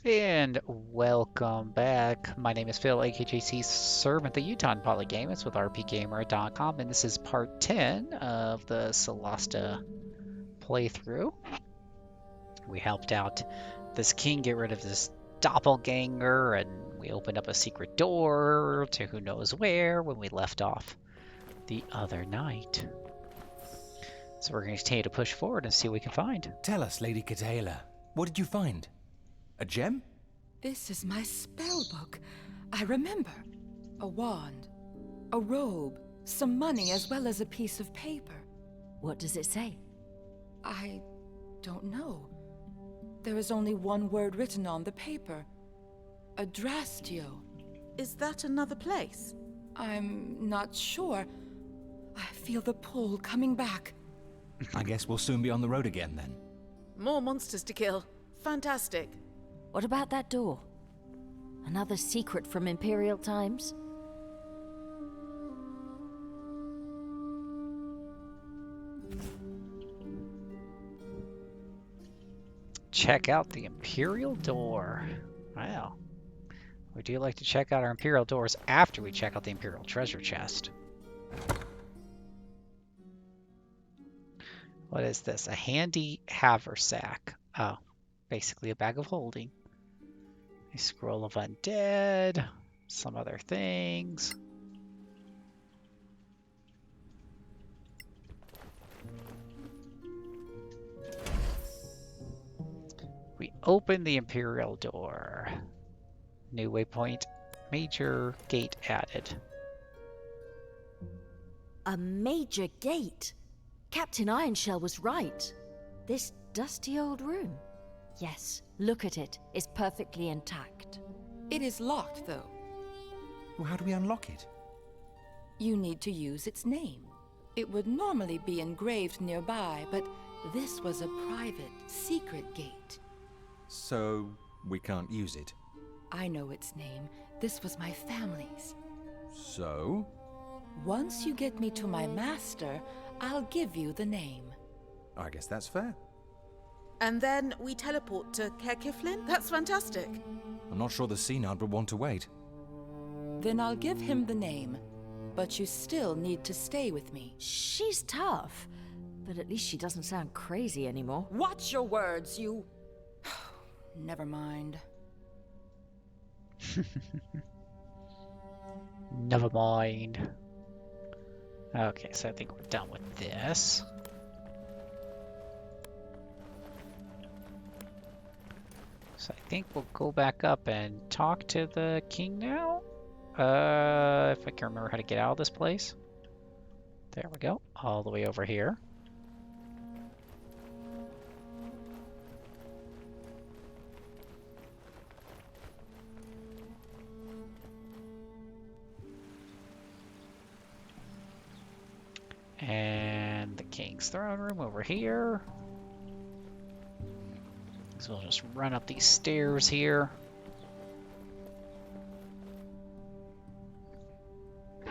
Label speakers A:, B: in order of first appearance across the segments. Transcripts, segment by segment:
A: And welcome back. My name is Phil, aka JCServant, the Utah Polygamist with RPGamer.com, and this is part 10 of the Solasta playthrough. We helped out this king get rid of this doppelganger, and we opened up a secret door to who knows where when we left off the other night. So we're going to continue to push forward and see what we can find.
B: Tell us, Lady Catala, what did you find? A gem?
C: This is my spell book. I remember. A wand, a robe, some money, as well as a piece of paper.
D: What does it say?
C: I don't know. There is only one word written on the paper. Adrastio.
E: Is that another place?
C: I'm not sure. I feel the pull coming back.
B: I guess we'll soon be on the road again then.
E: More monsters to kill. Fantastic.
D: What about that door? Another secret from Imperial times?
A: Check out the Imperial door. Wow. We do like to check out our Imperial doors after we check out the Imperial treasure chest. What is this? A handy haversack. Oh, basically a bag of holding. A scroll of undead. Some other things. We open the Imperial door. New waypoint. Major gate added.
D: A major gate? Captain Ironshell was right. This dusty old room. Yes, look at it. It's perfectly intact.
C: It is locked, though.
B: Well, how do we unlock it?
C: You need to use its name. It would normally be engraved nearby, but this was a private, secret gate.
B: So, we can't use it.
C: I know its name. This was my family's.
B: So?
C: Once you get me to my master, I'll give you the name.
B: I guess that's fair.
E: And then we teleport to Keflin? That's fantastic.
B: I'm not sure the Synod would want to wait.
C: Then I'll give him the name. But you still need to stay with me.
D: She's tough, but at least she doesn't sound crazy anymore.
C: Watch your words, you... Never mind.
A: Never mind. Okay, so I think we're done with this. So I think we'll go back up and talk to the king now. If I can remember how to get out of this place. There we go. All the way over here. And the king's throne room over here. So we'll just run up these stairs here.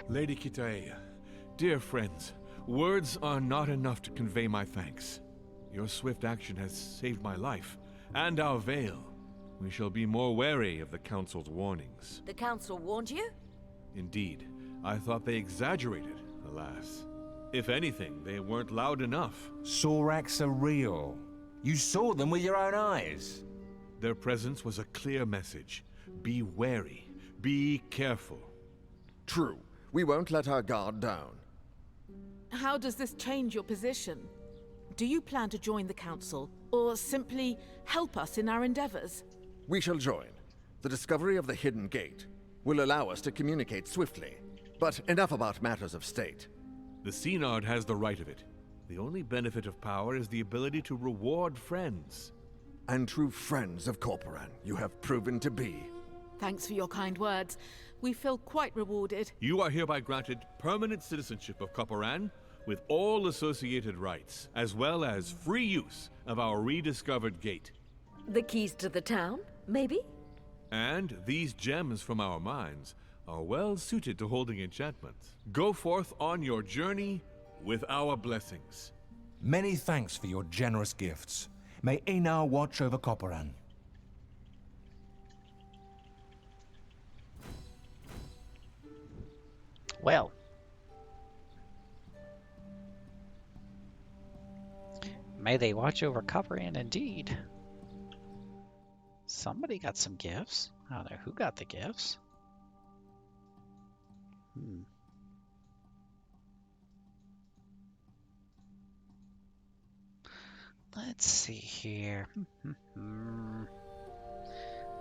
F: Lady Kitaea, dear friends, words are not enough to convey my thanks. Your swift action has saved my life, and our veil. We shall be more wary of the Council's warnings.
D: The Council warned you?
F: Indeed, I thought they exaggerated, alas. If anything, they weren't loud enough.
B: Sorax are real. You saw them with your own eyes.
F: Their presence was a clear message. Be wary. Be careful.
G: True. We won't let our guard down.
E: How does this change your position? Do you plan to join the Council, or simply help us in our endeavors?
G: We shall join. The discovery of the hidden gate will allow us to communicate swiftly. But enough about matters of state.
F: The Synod has the right of it. The only benefit of power is the ability to reward friends.
G: And true friends of Corporan you have proven to be.
E: Thanks for your kind words. We feel quite rewarded.
F: You are hereby granted permanent citizenship of Corporan, with all associated rights, as well as free use of our rediscovered gate.
D: The keys to the town, maybe?
F: And these gems from our mines are well suited to holding enchantments. Go forth on your journey with our blessings.
B: Many thanks for your generous gifts. May Einar watch over Corporan.
A: Well. May they watch over Copperand indeed. Somebody got some gifts. I don't know who got the gifts. Let's see here.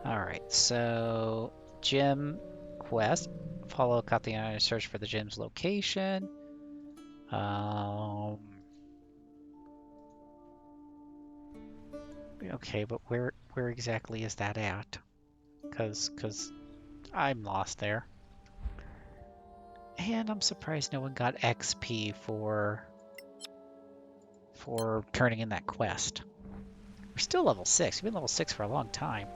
A: Alright, so gym quest. Follow Kathiana and search for the gym's location. Okay, but where exactly is that at? Cause I'm lost there. And I'm surprised no one got XP for turning in that quest. We're still level 6. We've been level 6 for a long time.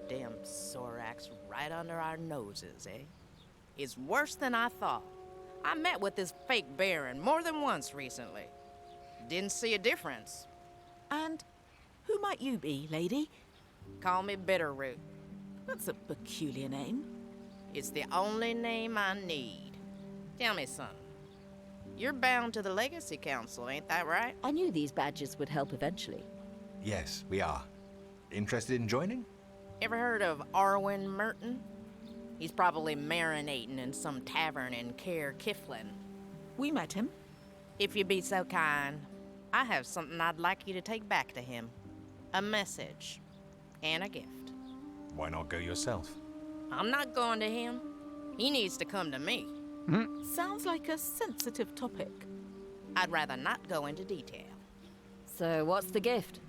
H: Damn Sorax right under our noses, eh? It's worse than I thought. I met with this fake Baron more than once recently. Didn't see a difference.
E: And who might you be, lady?
H: Call me Bitterroot.
E: That's a peculiar name.
H: It's the only name I need. Tell me something. You're bound to the Legacy Council, ain't that right?
D: I knew these badges would help eventually.
B: Yes, we are. Interested in joining?
H: Ever heard of Arwen Merton? He's probably marinating in some tavern in Caer Kiflin.
E: We met him.
H: If you'd be so kind, I have something I'd like you to take back to him. A message. And a gift.
B: Why not go yourself?
H: I'm not going to him. He needs to come to me.
E: Sounds like a sensitive topic.
H: I'd rather not go into detail.
D: So what's the gift?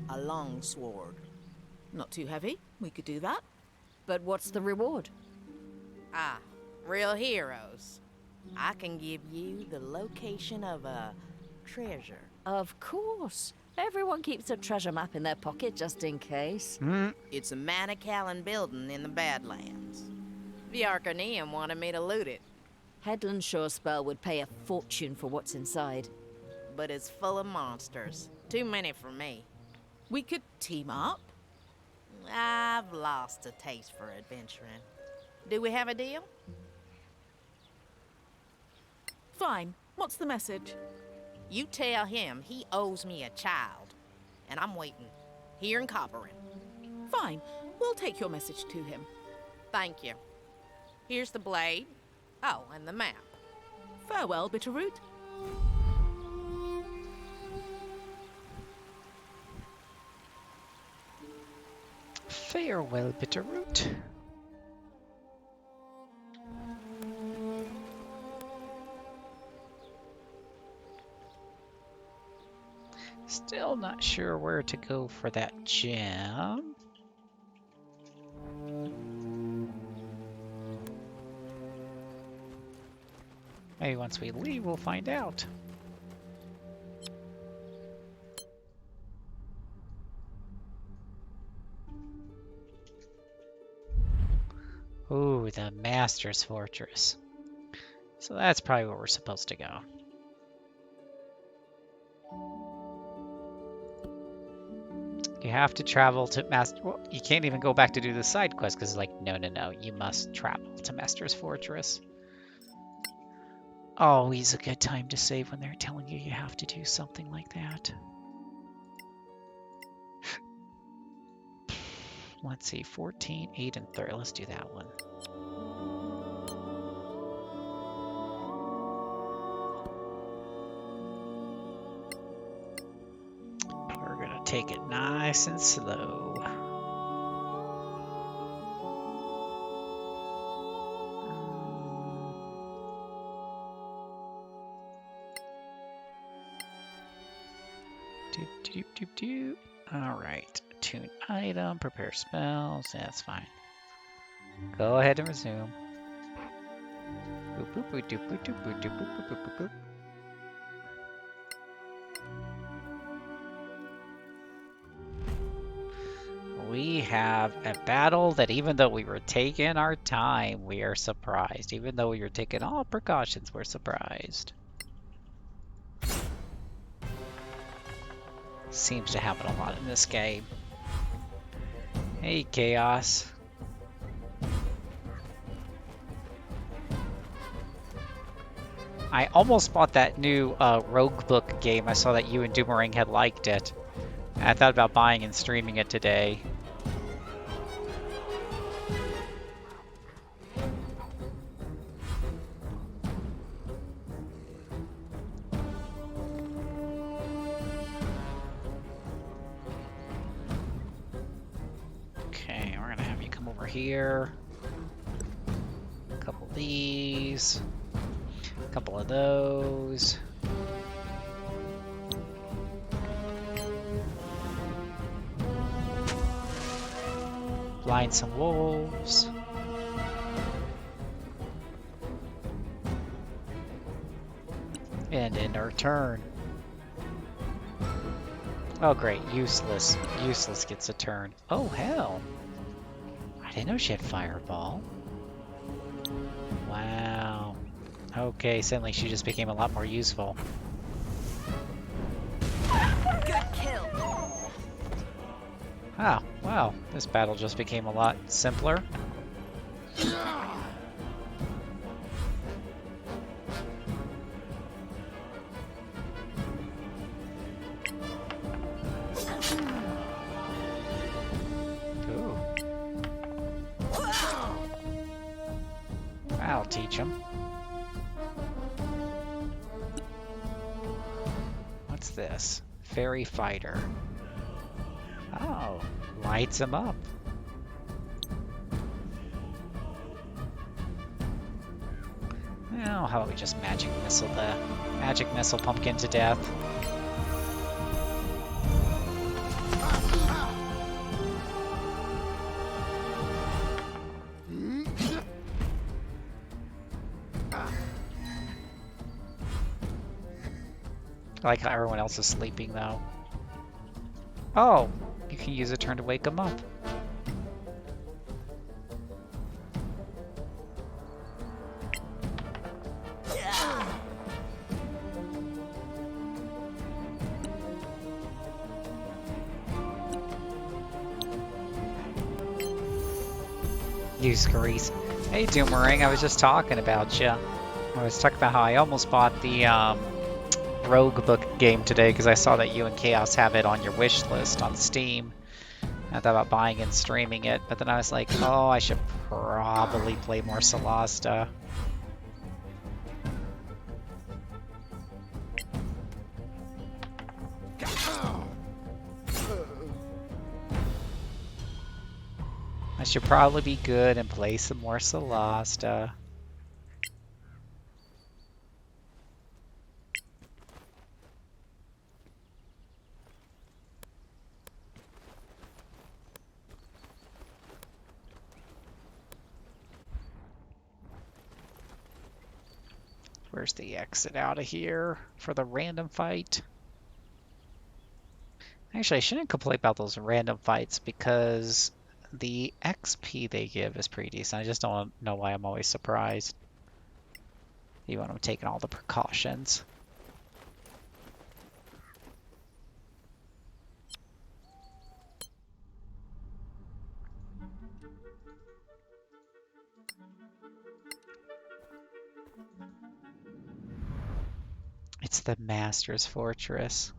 H: A long sword.
E: Not too heavy. We could do that.
D: But what's the reward?
H: Ah, real heroes. I can give you the location of a treasure.
D: Of course. Everyone keeps a treasure map in their pocket just in case.
H: It's a Manacallan building in the Badlands. The Arcaneum wanted me to loot it,
D: Headland Shore spell would pay a fortune for what's inside.
H: but it's full of monsters. Too many for me.
E: We could team up.
H: I've lost a taste for adventuring. Do we have a deal?
E: Fine. What's the message?
H: You tell him he owes me a child, and I'm waiting, here in Copperin.
E: Fine. We'll take your message to him.
H: Thank you. Here's the blade. Oh, and the map.
E: Farewell, Bitterroot.
A: Farewell, Bitterroot. Still not sure where to go for that gem. Maybe once we leave, we'll find out. Ooh, the Master's Fortress. So that's probably where we're supposed to go. You have to travel to Master... Well, you can't even go back to do the side quest because it's like, no, you must travel to Master's Fortress. Always a good time to save when they're telling you you have to do something like that. Let's see, 14, 8, and 30. Let's do that one. We're gonna take it nice and slow. All right, tune item, prepare spells. Yeah, that's fine. Go ahead and resume. Boop, boop, boop, doop, boop, doop, boop, doop, boop, boop, boop, boop, boop. We have a battle that even though we were taking our time, we are surprised. Even though we were taking all precautions, we're surprised. Seems to happen a lot in this game. Hey, Chaos. I almost bought that new Rogue Book game. I saw that you and Doomerang had liked it. And I thought about buying and streaming it today. Okay, we're gonna have you come over here. A couple of these. A couple of those. Blind some wolves. And end our turn. Oh great, useless. Useless gets a turn. Oh hell. I didn't know she had fireball. Wow. Okay, suddenly she just became a lot more useful.
D: Good kill.
A: Oh, wow. This battle just became a lot simpler. Ooh. I'll teach him. What's this? Fairy fighter. Oh, lights him up. Well, how about we just magic missile pumpkin to death? I like how everyone else is sleeping though. Oh, you can use a turn to wake them up. You Screase. Hey Doomerang, I was just talking about you. I was talking about how I almost bought the Rogue Book game today because I saw that you and Chaos have it on your wish list on Steam. I thought about buying and streaming it, but then I was like, oh, I should probably play more Solasta. I should probably be good and play some more Solasta. Where's the exit out of here for the random fight? Actually, I shouldn't complain about those random fights because the XP they give is pretty decent. I just don't know why I'm always surprised. Even when I'm taking all the precautions. It's the Master's Fortress.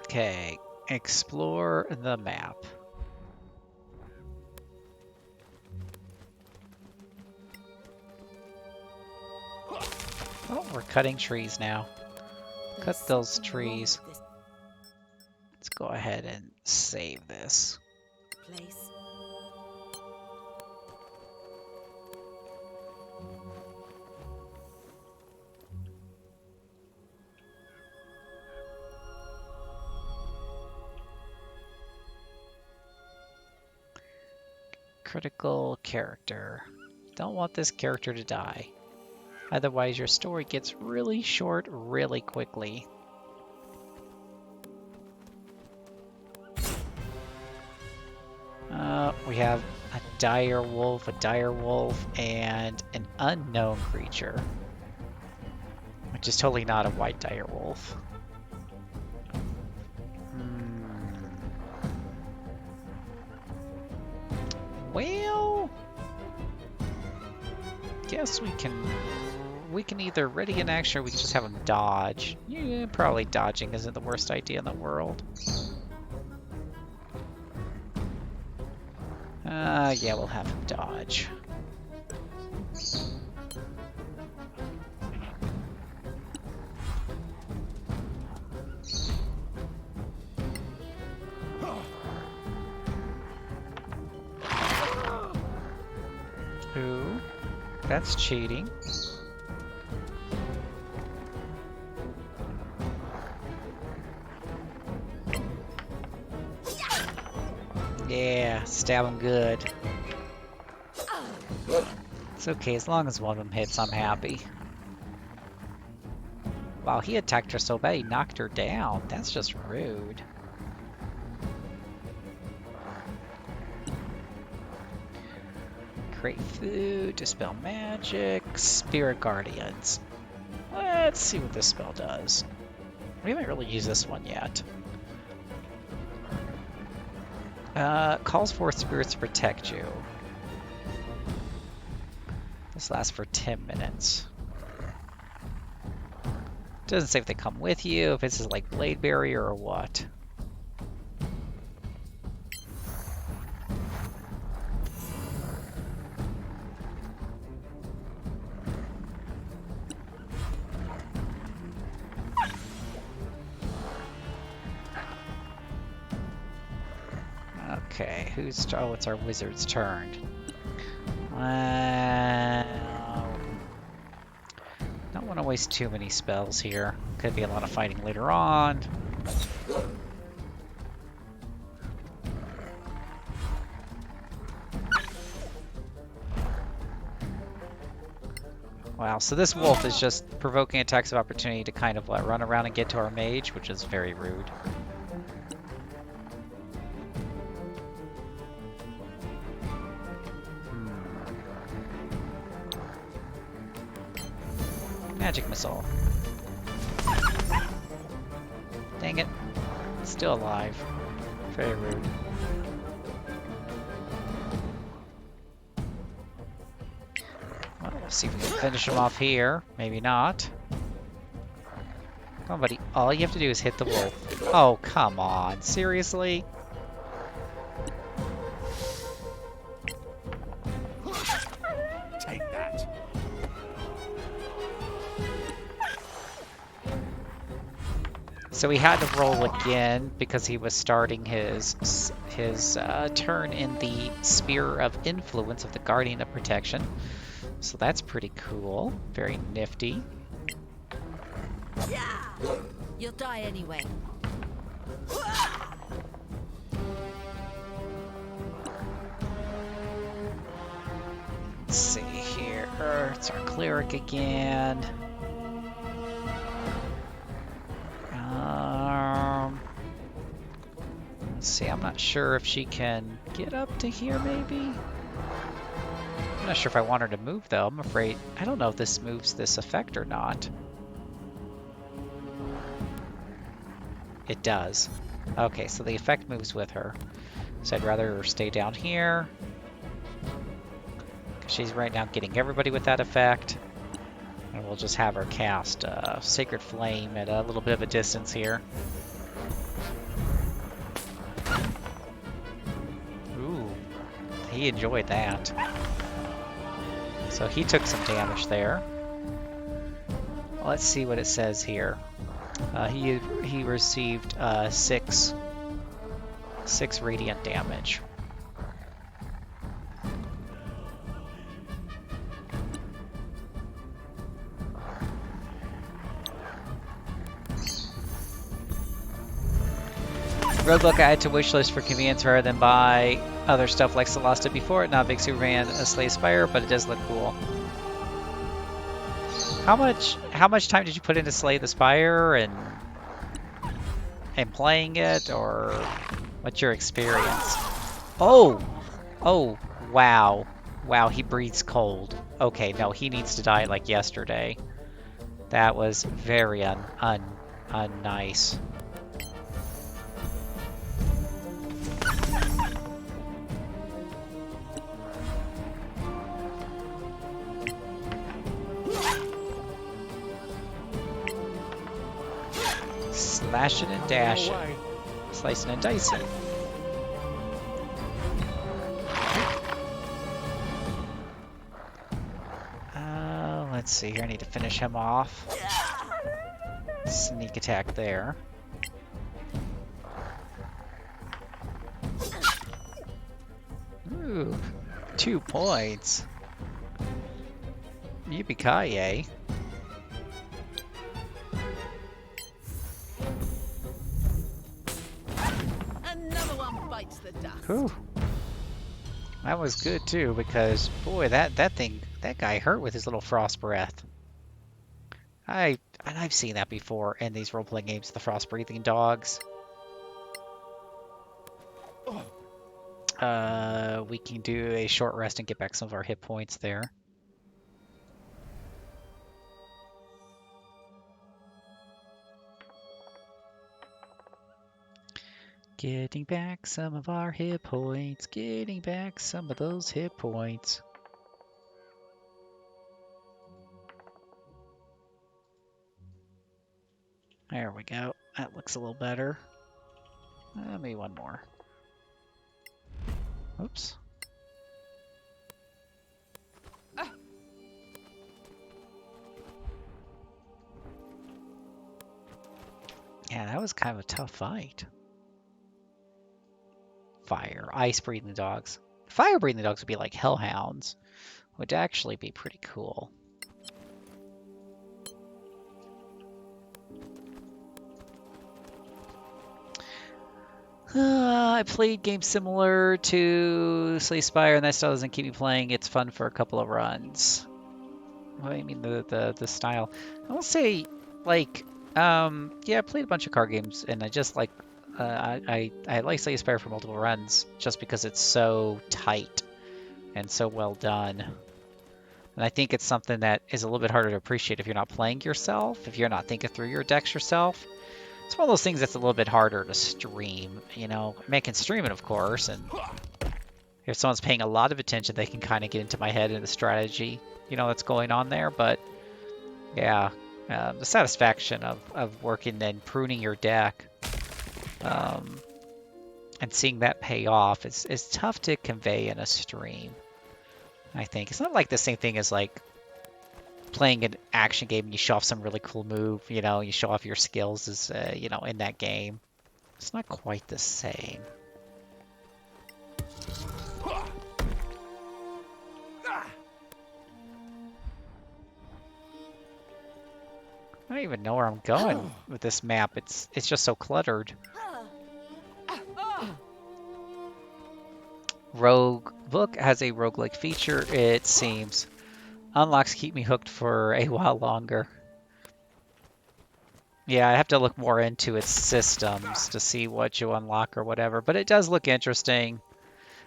A: Okay, explore the map. Oh, we're cutting trees now. Cut those trees. Let's go ahead and save this.
C: Place.
A: Critical character. Don't want this character to die. Otherwise your story gets really short really quickly. We have a dire wolf, and an unknown creature. Which is totally not a white dire wolf. Well, guess we can either ready an action or we can just have him dodge. Yeah, probably dodging isn't the worst idea in the world. Yeah, we'll have him dodge. Ooh, that's cheating. Yeah, stab him good. It's okay, as long as one of them hits, I'm happy. Wow, he attacked her so bad he knocked her down. That's just rude. Create food, dispel magic, spirit guardians. Let's see what this spell does. We haven't really used this one yet. Calls forth spirits to protect you. This lasts for 10 minutes. Doesn't say if they come with you, if this is like blade barrier or what. Okay, oh, it's our wizard's turn. Don't want to waste too many spells here. Could be a lot of fighting later on. Wow, so this wolf is just provoking attacks of opportunity to kind of run around and get to our mage, which is very rude. Magic missile. Dang it. Still alive. Very rude. Well, we'll see if we can finish him off here. Maybe not. Come on, buddy. All you have to do is hit the wolf. Oh, come on. Seriously?
B: Take that.
A: So he had to roll again because he was starting his turn in the Sphere of Influence of the Guardian of Protection. So that's pretty cool. Very nifty.
D: Yeah! You'll die anyway.
A: Let's see here. It's our cleric again. Let's see, I'm not sure if she can get up to here, maybe? I'm not sure if I want her to move, though. I'm afraid... I don't know if this moves this effect or not. It does. Okay, so the effect moves with her. So I'd rather her stay down here. She's right now getting everybody with that effect. And we'll just have her cast Sacred Flame at a little bit of a distance here. Ooh, he enjoyed that. So he took some damage there. Let's see what it says here. He received 6 radiant damage. Roguebook I had to wishlist for convenience rather than buy other stuff like Solasta before it. Not a big Superman Slay Spire, but it does look cool. How much time did you put into Slay the Spire and playing it, or what's your experience? Oh, wow, he breathes cold. Okay, no, he needs to die like yesterday. That was very unnice. Slashing and dashing. Slicing and dicing. Let's see here. I need to finish him off. Sneak attack there. Ooh, 2 points. Yippee-ki-yay.
E: Another one bites the dust.
A: Whew. That was good too, because boy, that guy hurt with his little frost breath. I've seen that before in these role-playing games, the frost-breathing dogs. We can do a short rest and get back some of our hit points there. Getting back some of our hit points. Getting back some of those hit points. There we go. That looks a little better. Maybe one more. Oops. Yeah, that was kind of a tough fight. Fire. Ice-breathing dogs. Fire-breathing dogs would be like hellhounds. Would actually be pretty cool. I played games similar to Slay Spire, and that still doesn't keep me playing. It's fun for a couple of runs. What do you mean the style? I will say, like, yeah, I played a bunch of card games, and I just like, I like Slay Spire for multiple runs, just because it's so tight and so well done. And I think it's something that is a little bit harder to appreciate if you're not playing yourself, if you're not thinking through your decks yourself. It's one of those things that's a little bit harder to stream, you know. I mean, I can stream it, of course, and if someone's paying a lot of attention, they can kind of get into my head and the strategy, you know, that's going on there. But, yeah, the satisfaction of working and pruning your deck and seeing that pay off is tough to convey in a stream, I think. It's not like the same thing as, like, playing an action game and you show off some really cool move, you know, you show off your skills as, you know, in that game. It's not quite the same. I don't even know where I'm going with this map. It's just so cluttered. Rogue Book has a roguelike feature, it seems. Unlocks keep me hooked for a while longer. Yeah, I have to look more into its systems to see what you unlock or whatever, but it does look interesting.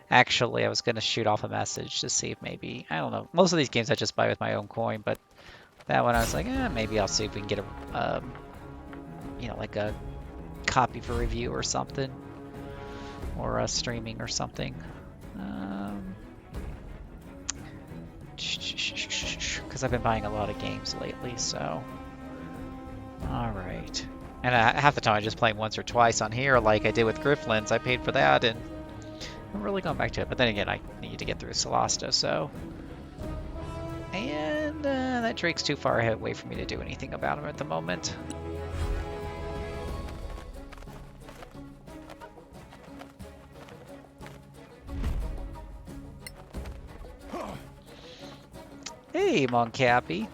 A: Actually, I was going to shoot off a message to see if maybe, I don't know, most of these games I just buy with my own coin, but that one I was like, maybe I'll see if we can get a, you know, like a copy for review or something, or streaming or something. Because I've been buying a lot of games lately, so. Alright. And half the time I just play once or twice on here, like I did with Grifflins. I paid for that, and I'm really going back to it. But then again, I need to get through Solasta, so. And that Drake's too far away for me to do anything about him at the moment. Hey, Moncappy.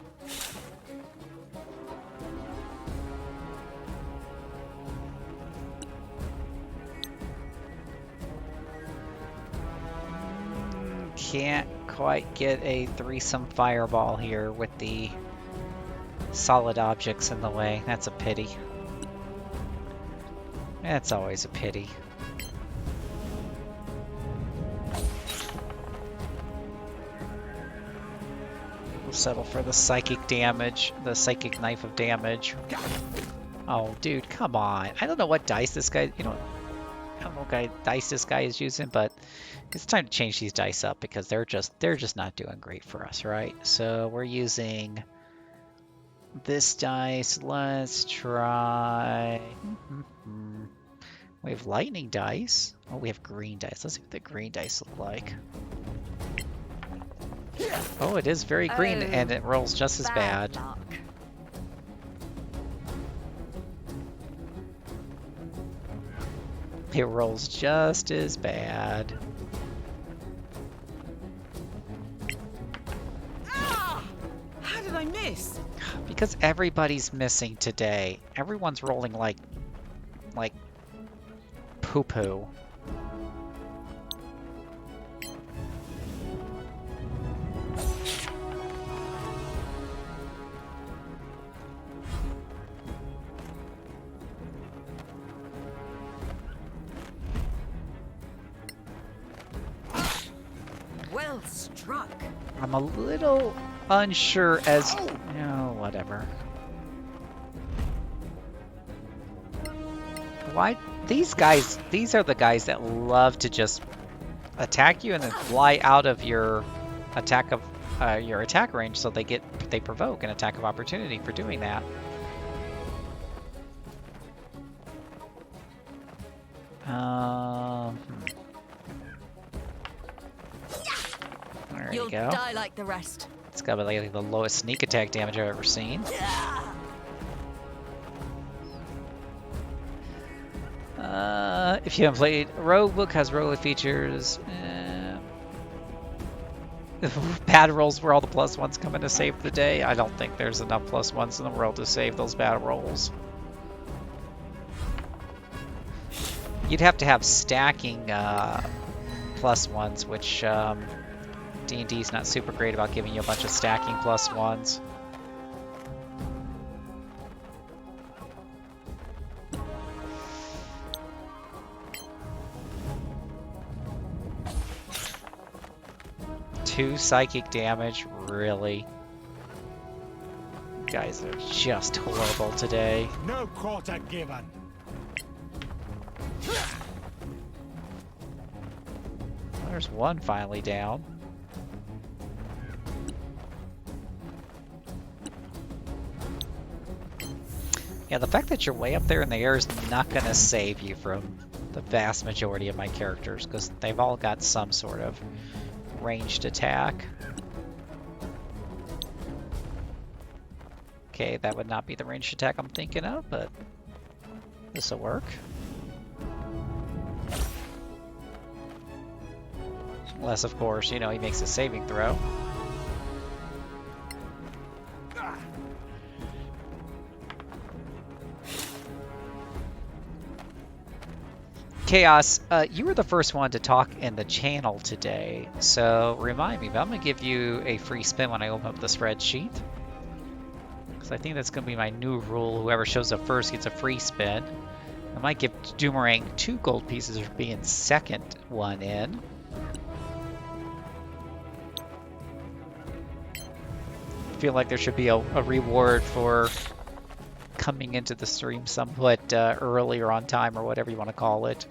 A: Can't quite get a threesome fireball here with the solid objects in the way. That's a pity. That's always a pity. Settle for the psychic damage, the psychic knife of damage. Oh, dude, come on. I don't know what dice this guy, you know, I don't know what dice this guy is using, but it's time to change these dice up because they're just not doing great for us, right? So we're using this dice. Let's try... We have lightning dice. Oh, we have green dice. Let's see what the green dice look like. Oh, it is very green, and it rolls just as bad.
D: Luck.
A: It rolls just as bad.
E: How did I miss?
A: Because everybody's missing today. Everyone's rolling like poo-poo.
D: Well struck.
A: I'm a little unsure as... Oh, whatever. Why? These guys, these are the guys that love to just attack you and then fly out of your attack range, so they provoke an attack of opportunity for doing that. There
D: You'll
A: you go.
D: die like the rest.
A: It's got like the lowest sneak attack damage I've ever seen. If you haven't played, Roguebook has roguelike features. Bad rolls where all the plus ones come in to save the day. I don't think there's enough plus ones in the world to save those bad rolls. You'd have to have stacking plus ones, which D&D's not super great about giving you a bunch of stacking plus ones. Two psychic damage, really? You guys are just horrible today.
B: No quarter given.
A: There's one finally down. Yeah, the fact that you're way up there in the air is not going to save you from the vast majority of my characters, because they've all got some sort of ranged attack. Okay, that would not be the ranged attack I'm thinking of, but this will work. Unless, of course, you know, he makes a saving throw. Chaos, you were the first one to talk in the channel today, so remind me, but I'm going to give you a free spin when I open up the spreadsheet. Because I think that's going to be my new rule. Whoever shows up first gets a free spin. I might give Doomerang 2 gold pieces for being second one in. I feel like there should be a reward for coming into the stream somewhat early or on time or whatever you want to call it.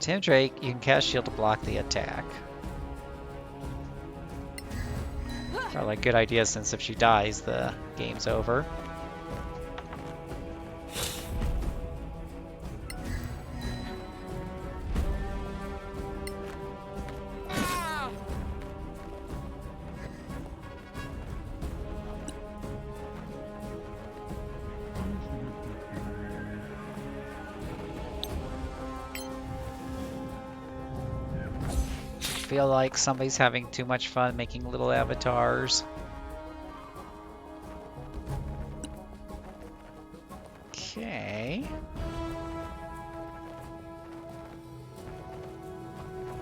A: Tim Drake, you can cast shield to block the attack. Probably a good idea, since if she dies, the game's over. Feel like somebody's having too much fun making little avatars. Okay.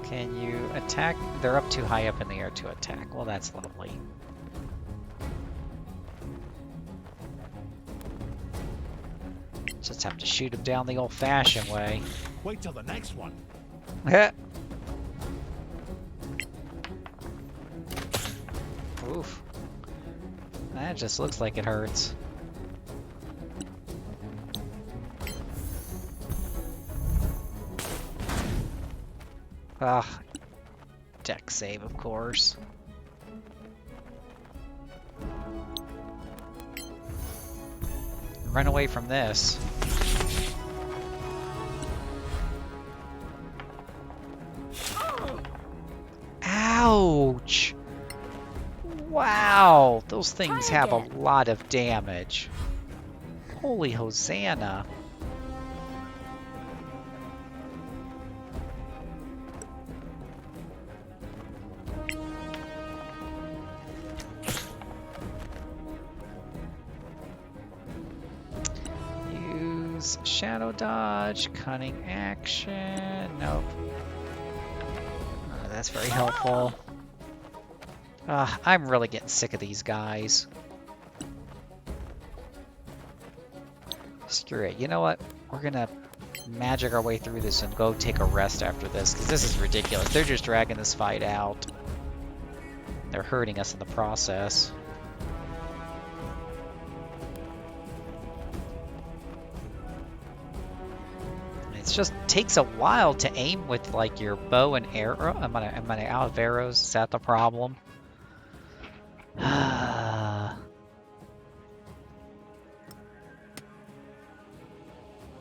A: Can you attack? They're up too high up in the air to attack. Well, that's lovely. Just have to shoot them down the old-fashioned way.
B: Wait till the next one.
A: Oof. That just looks like it hurts. Ah, deck save, of course. Run away from this. Ouch! Wow, those things have a lot of damage. Holy Hosanna. Use Shadow Dodge, Cunning Action. Nope. That's very helpful. I'm really getting sick of these guys. Screw it. You know what? We're gonna magic our way through this and go take a rest after this, because this is ridiculous. They're just dragging this fight out. They're hurting us in the process. It just takes a while to aim with like your bow and arrow. Am I out of arrows? Is that the problem?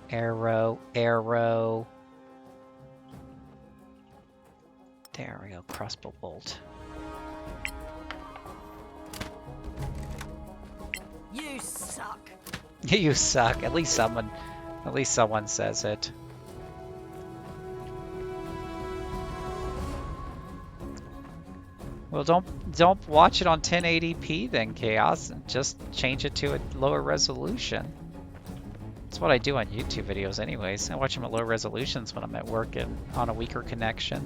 A: Arrow, arrow. There we go, crossbow bolt.
D: You suck.
A: You suck. At least someone says it. Well, don't watch it on 1080p then, Chaos. Just change it to a lower resolution. That's what I do on YouTube videos anyways. I watch them at low resolutions when I'm at work and on a weaker connection.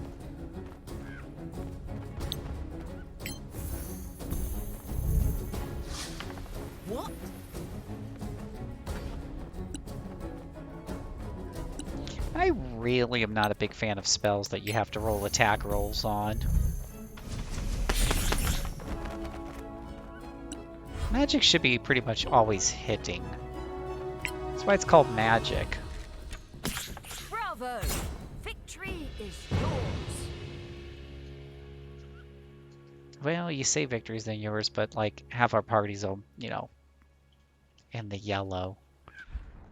E: What?
A: I really am not a big fan of spells that you have to roll attack rolls on. Magic should be pretty much always hitting. That's why it's called magic.
D: Bravo! Victory is yours.
A: Well, you say victories than yours, but like half our party's, you know, in the yellow.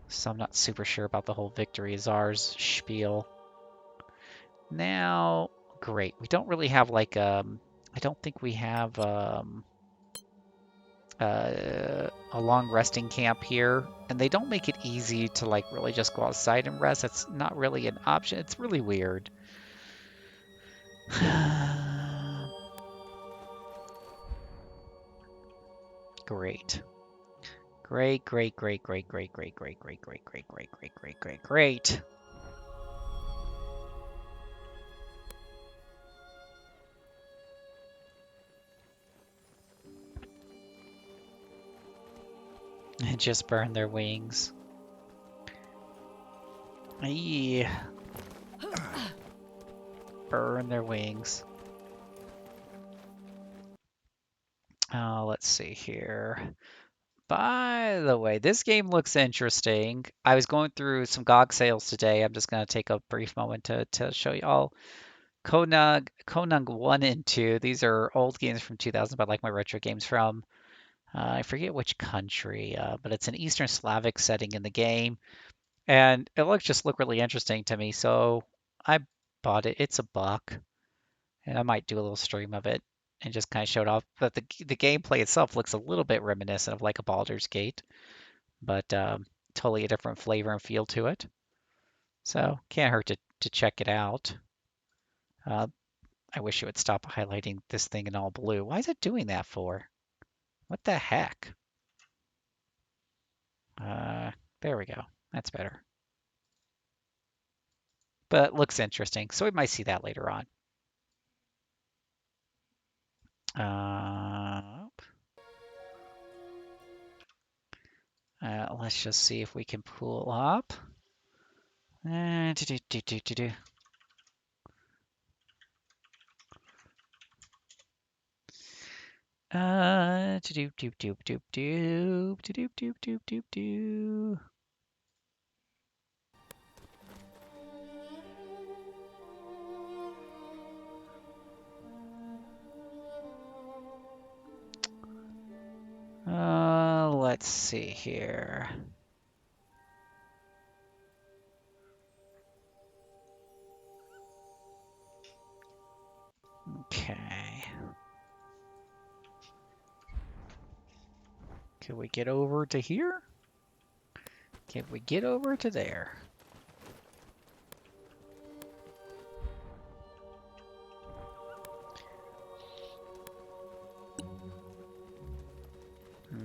A: So I'm not super sure about the whole victory is ours spiel. Now, great. We don't really have like, I don't think we have a long resting camp here, and they don't make it easy to like really just go outside and rest. It's not really an option. It's really weird. Great. Great, great, great, great, great, great, great, great, great, great, great, great, great, great, great. And just burn their wings. Eee. Burn their wings. Let's see here. By the way, this game looks interesting. I was going through some GOG sales today. I'm just going to take a brief moment to show you all. Konung 1 and 2. These are old games from 2000, but I like my retro games from, I forget which country, but it's an Eastern Slavic setting in the game. And it just looked really interesting to me, so I bought it. It's $1, and I might do a little stream of it and just kind of show it off. But the gameplay itself looks a little bit reminiscent of like a Baldur's Gate, but totally a different flavor and feel to it. So can't hurt to check it out. I wish it would stop highlighting this thing in all blue. Why is it doing that for? What the heck? There we go. That's better. But looks interesting, so we might see that later on. Let's just see if we can pull up. here. Okay. Can we get over to here? Can we get over to there?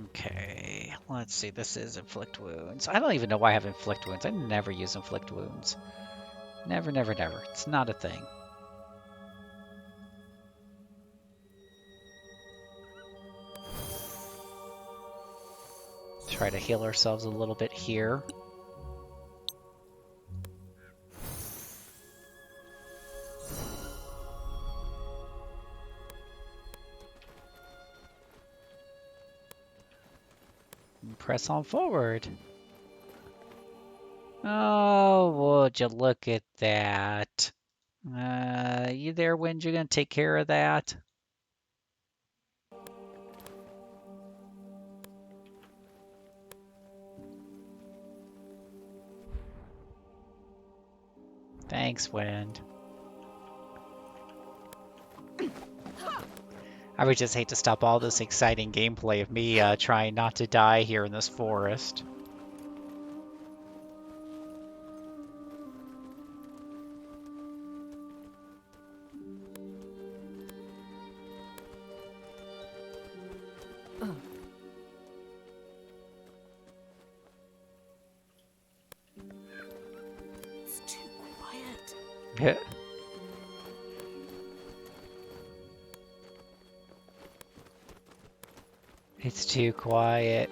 A: Okay, let's see. This is inflict wounds. I don't even know why I have inflict wounds. I never use inflict wounds. Never, never, never. It's not a thing. Try to heal ourselves a little bit here. And press on forward. Oh, would you look at that? You there, Wind? You gonna take care of that? Thanks, Wind. I would just hate to stop all this exciting gameplay of me trying not to die here in this forest.
E: It's too quiet.
A: It's too quiet.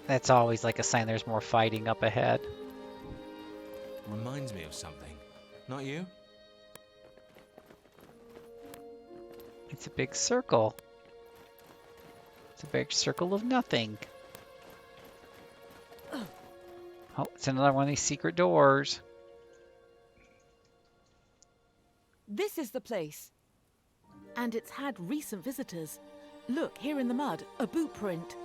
A: That's always like a sign there's more fighting up ahead.
B: Reminds me of something. Not you?
A: It's a big circle. It's a big circle of nothing. Oh, it's another one of these secret doors.
E: This is the place. And it's had recent visitors. Look, here in the mud, a boot print.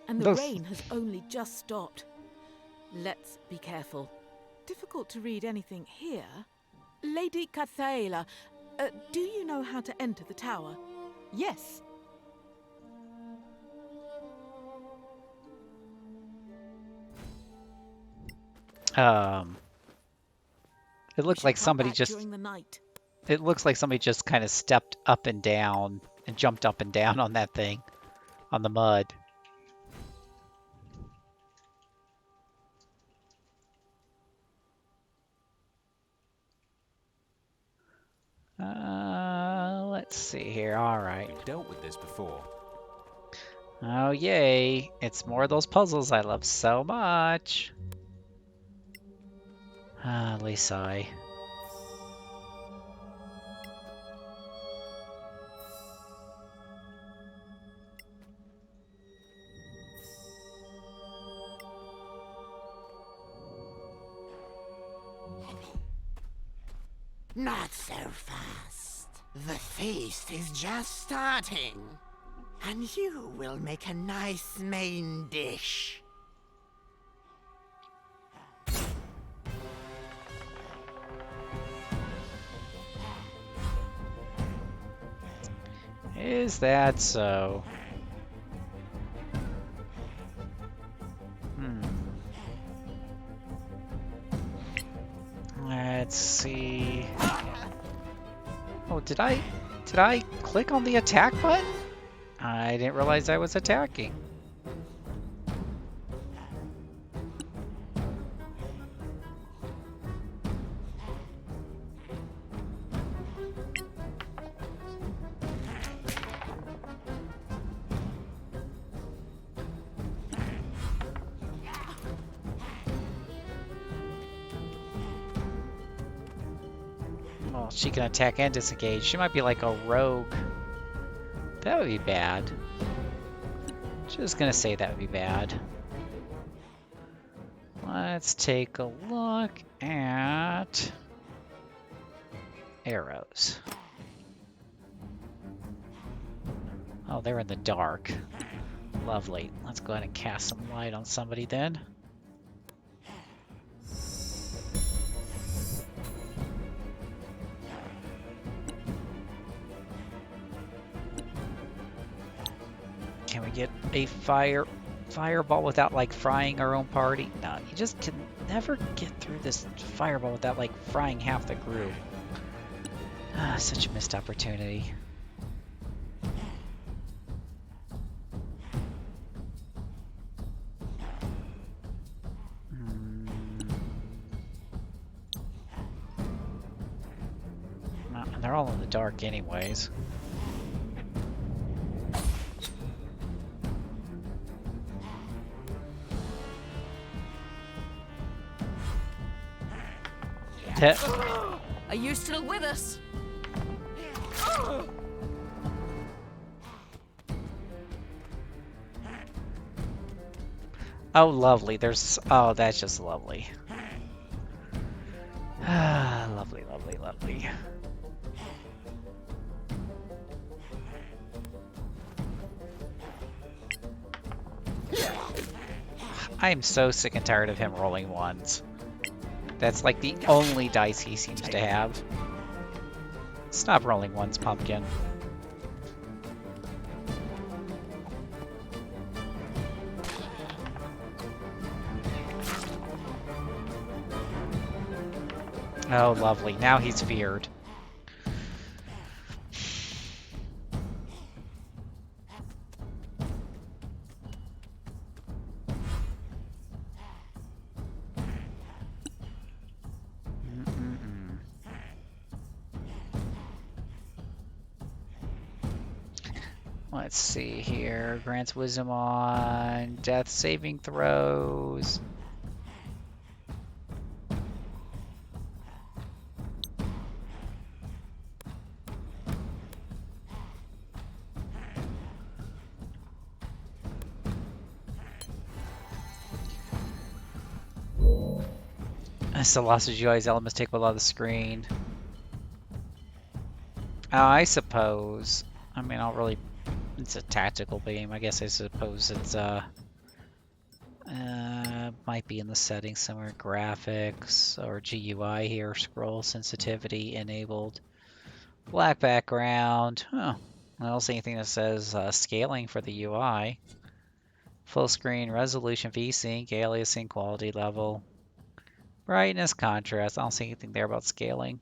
E: And the rain has only just stopped. Let's be careful. Difficult to read anything here. Lady Cathaela, do you know how to enter the tower? Yes.
A: It looks like somebody just...
E: during the night.
A: It looks like somebody just kind of stepped up and down and jumped up and down on that thing, on the mud. Let's see here. All right.
B: We've dealt with this before.
A: Oh, yay. It's more of those puzzles I love so much. At least I...
I: Not so fast. The feast is just starting. And you will make a nice main dish.
A: Is that so? Let's see. Oh, did I click on the attack button? I didn't realize I was attacking. Well, she can attack and disengage. She might be like a rogue. That would be bad. Just gonna say that would be bad. Let's take a look at arrows. Oh, they're in the dark. Lovely. Let's go ahead and cast some light on somebody then. Can we get a fireball without like frying our own party? No, you just can never get through this fireball without like frying half the group. Ah, such a missed opportunity. They're all in the dark anyways.
D: Are you still with us?
A: Oh, lovely. There's... Oh, that's just lovely. Ah, lovely, lovely, lovely. I am so sick and tired of him rolling ones. That's like the only dice he seems to have. Stop rolling ones, pumpkin. Oh, lovely. Now he's feared. Let's see here. Grants wisdom on death saving throws. Solasta GUI's elements take up a lot of the screen. I suppose. I mean, I'll really... It's a tactical game. I guess I suppose it's might be in the settings somewhere. Graphics or GUI here. Scroll sensitivity enabled. Black background. Oh, I don't see anything that says scaling for the UI. Full screen resolution, VSync, aliasing, quality level. Brightness, contrast. I don't see anything there about scaling.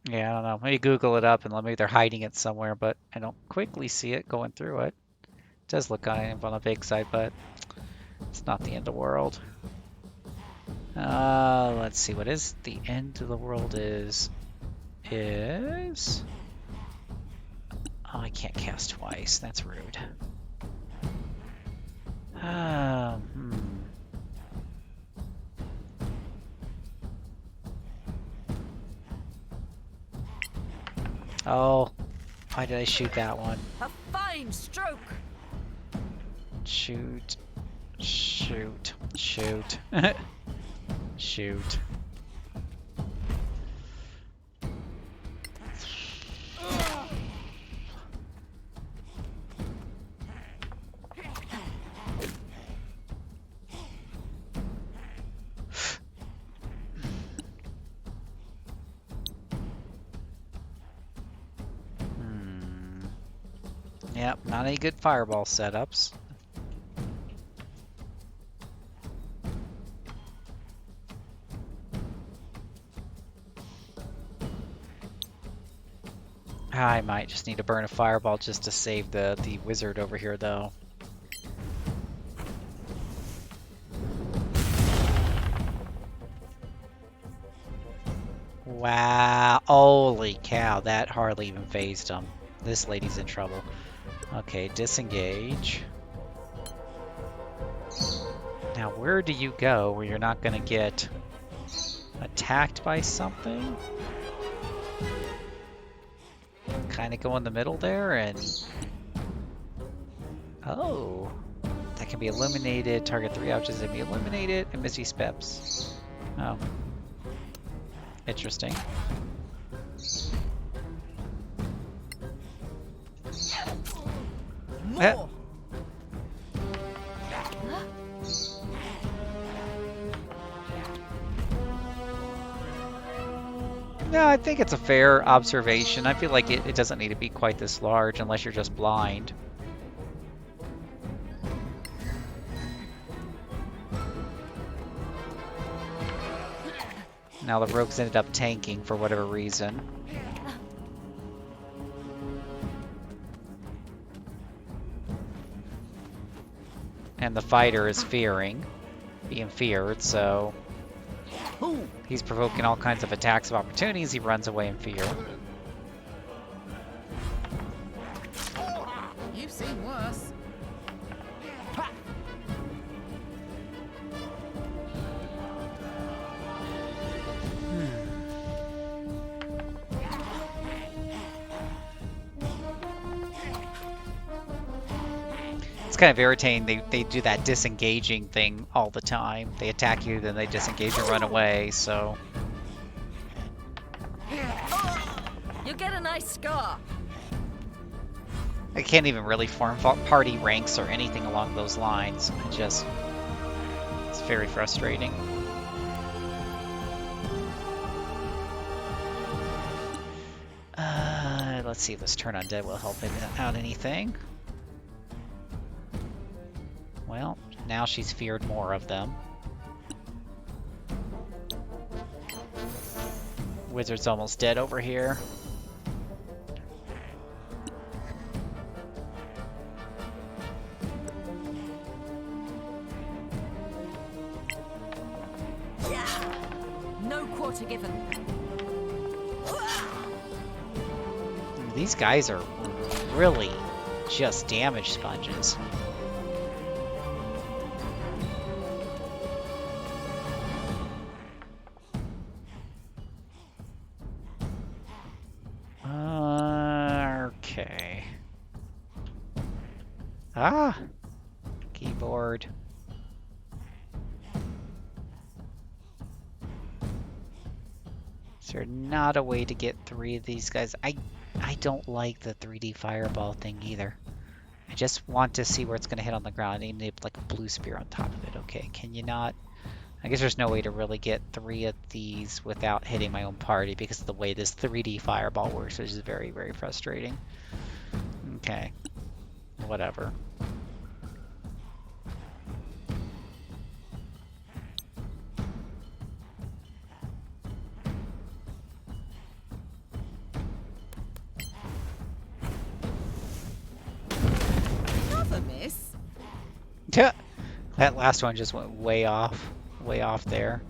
A: Yeah, I don't know. Maybe Google it up and maybe they're hiding it somewhere, but I don't quickly see it going through it. It does look kind of on a big side, but it's not the end of the world. Let's see. What is the end of the world is... Oh, I can't cast twice. That's rude. Oh, why did I shoot that one?
D: A fine stroke.
A: Shoot. Shoot. Shoot. Shoot. Yep, not any good fireball setups. I might just need to burn a fireball just to save the wizard over here, though. Wow, holy cow, that hardly even phased him. This lady's in trouble. Okay, disengage. Now, where do you go where you're not going to get attacked by something? Kind of go in the middle there and... Oh, that can be illuminated. Target 3 objects that can be illuminated and Misty Steps. Oh. Interesting.
H: More!
A: No, I think it's a fair observation. I feel like it doesn't need to be quite this large unless you're just blind. Now the rogues ended up tanking for whatever reason. And the fighter is being feared, so he's provoking all kinds of attacks of opportunities. He runs away in fear.
H: You've seen worse.
A: It's kind of irritating. They do that disengaging thing all the time. They attack you, then they disengage and run away, so...
D: You get a nice scar.
A: I can't even really form party ranks or anything along those lines. It's very frustrating. Let's see if this turn undead will help out anything. Well, now she's feared more of them. Wizard's almost dead over here.
D: No quarter given.
A: These guys are really just damage sponges. Okay. Ah! Keyboard. Is there not a way to get 3 of these guys? I don't like the 3D fireball thing either. I just want to see where it's going to hit on the ground. I need like a blue spear on top of it. Okay, can you not? I guess there's no way to really get 3 of these without hitting my own party because of the way this 3D fireball works, which is very, very frustrating. Okay, whatever.
H: Another miss?
A: That last one just went way off there.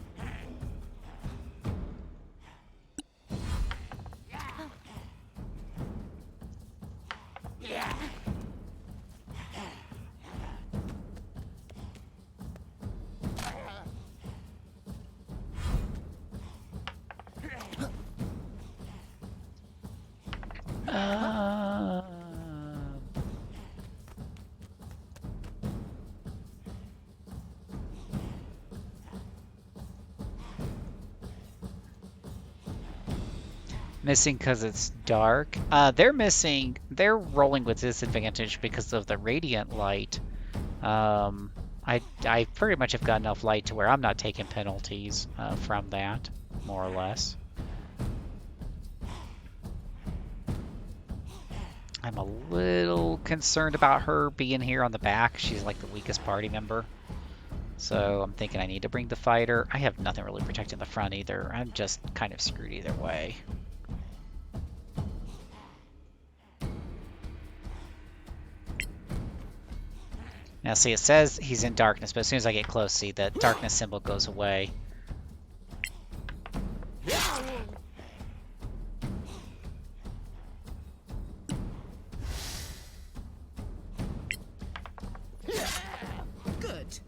A: Missing because it's dark. They're rolling with disadvantage because of the radiant light. I pretty much have got enough light to where I'm not taking penalties from that, more or less. I'm a little concerned about her being here on the back. She's like the weakest party member. So I'm thinking I need to bring the fighter. I have nothing really protecting the front either. I'm just kind of screwed either way. Now see, it says he's in darkness, but as soon as I get close, see, the darkness symbol goes away.
H: Good.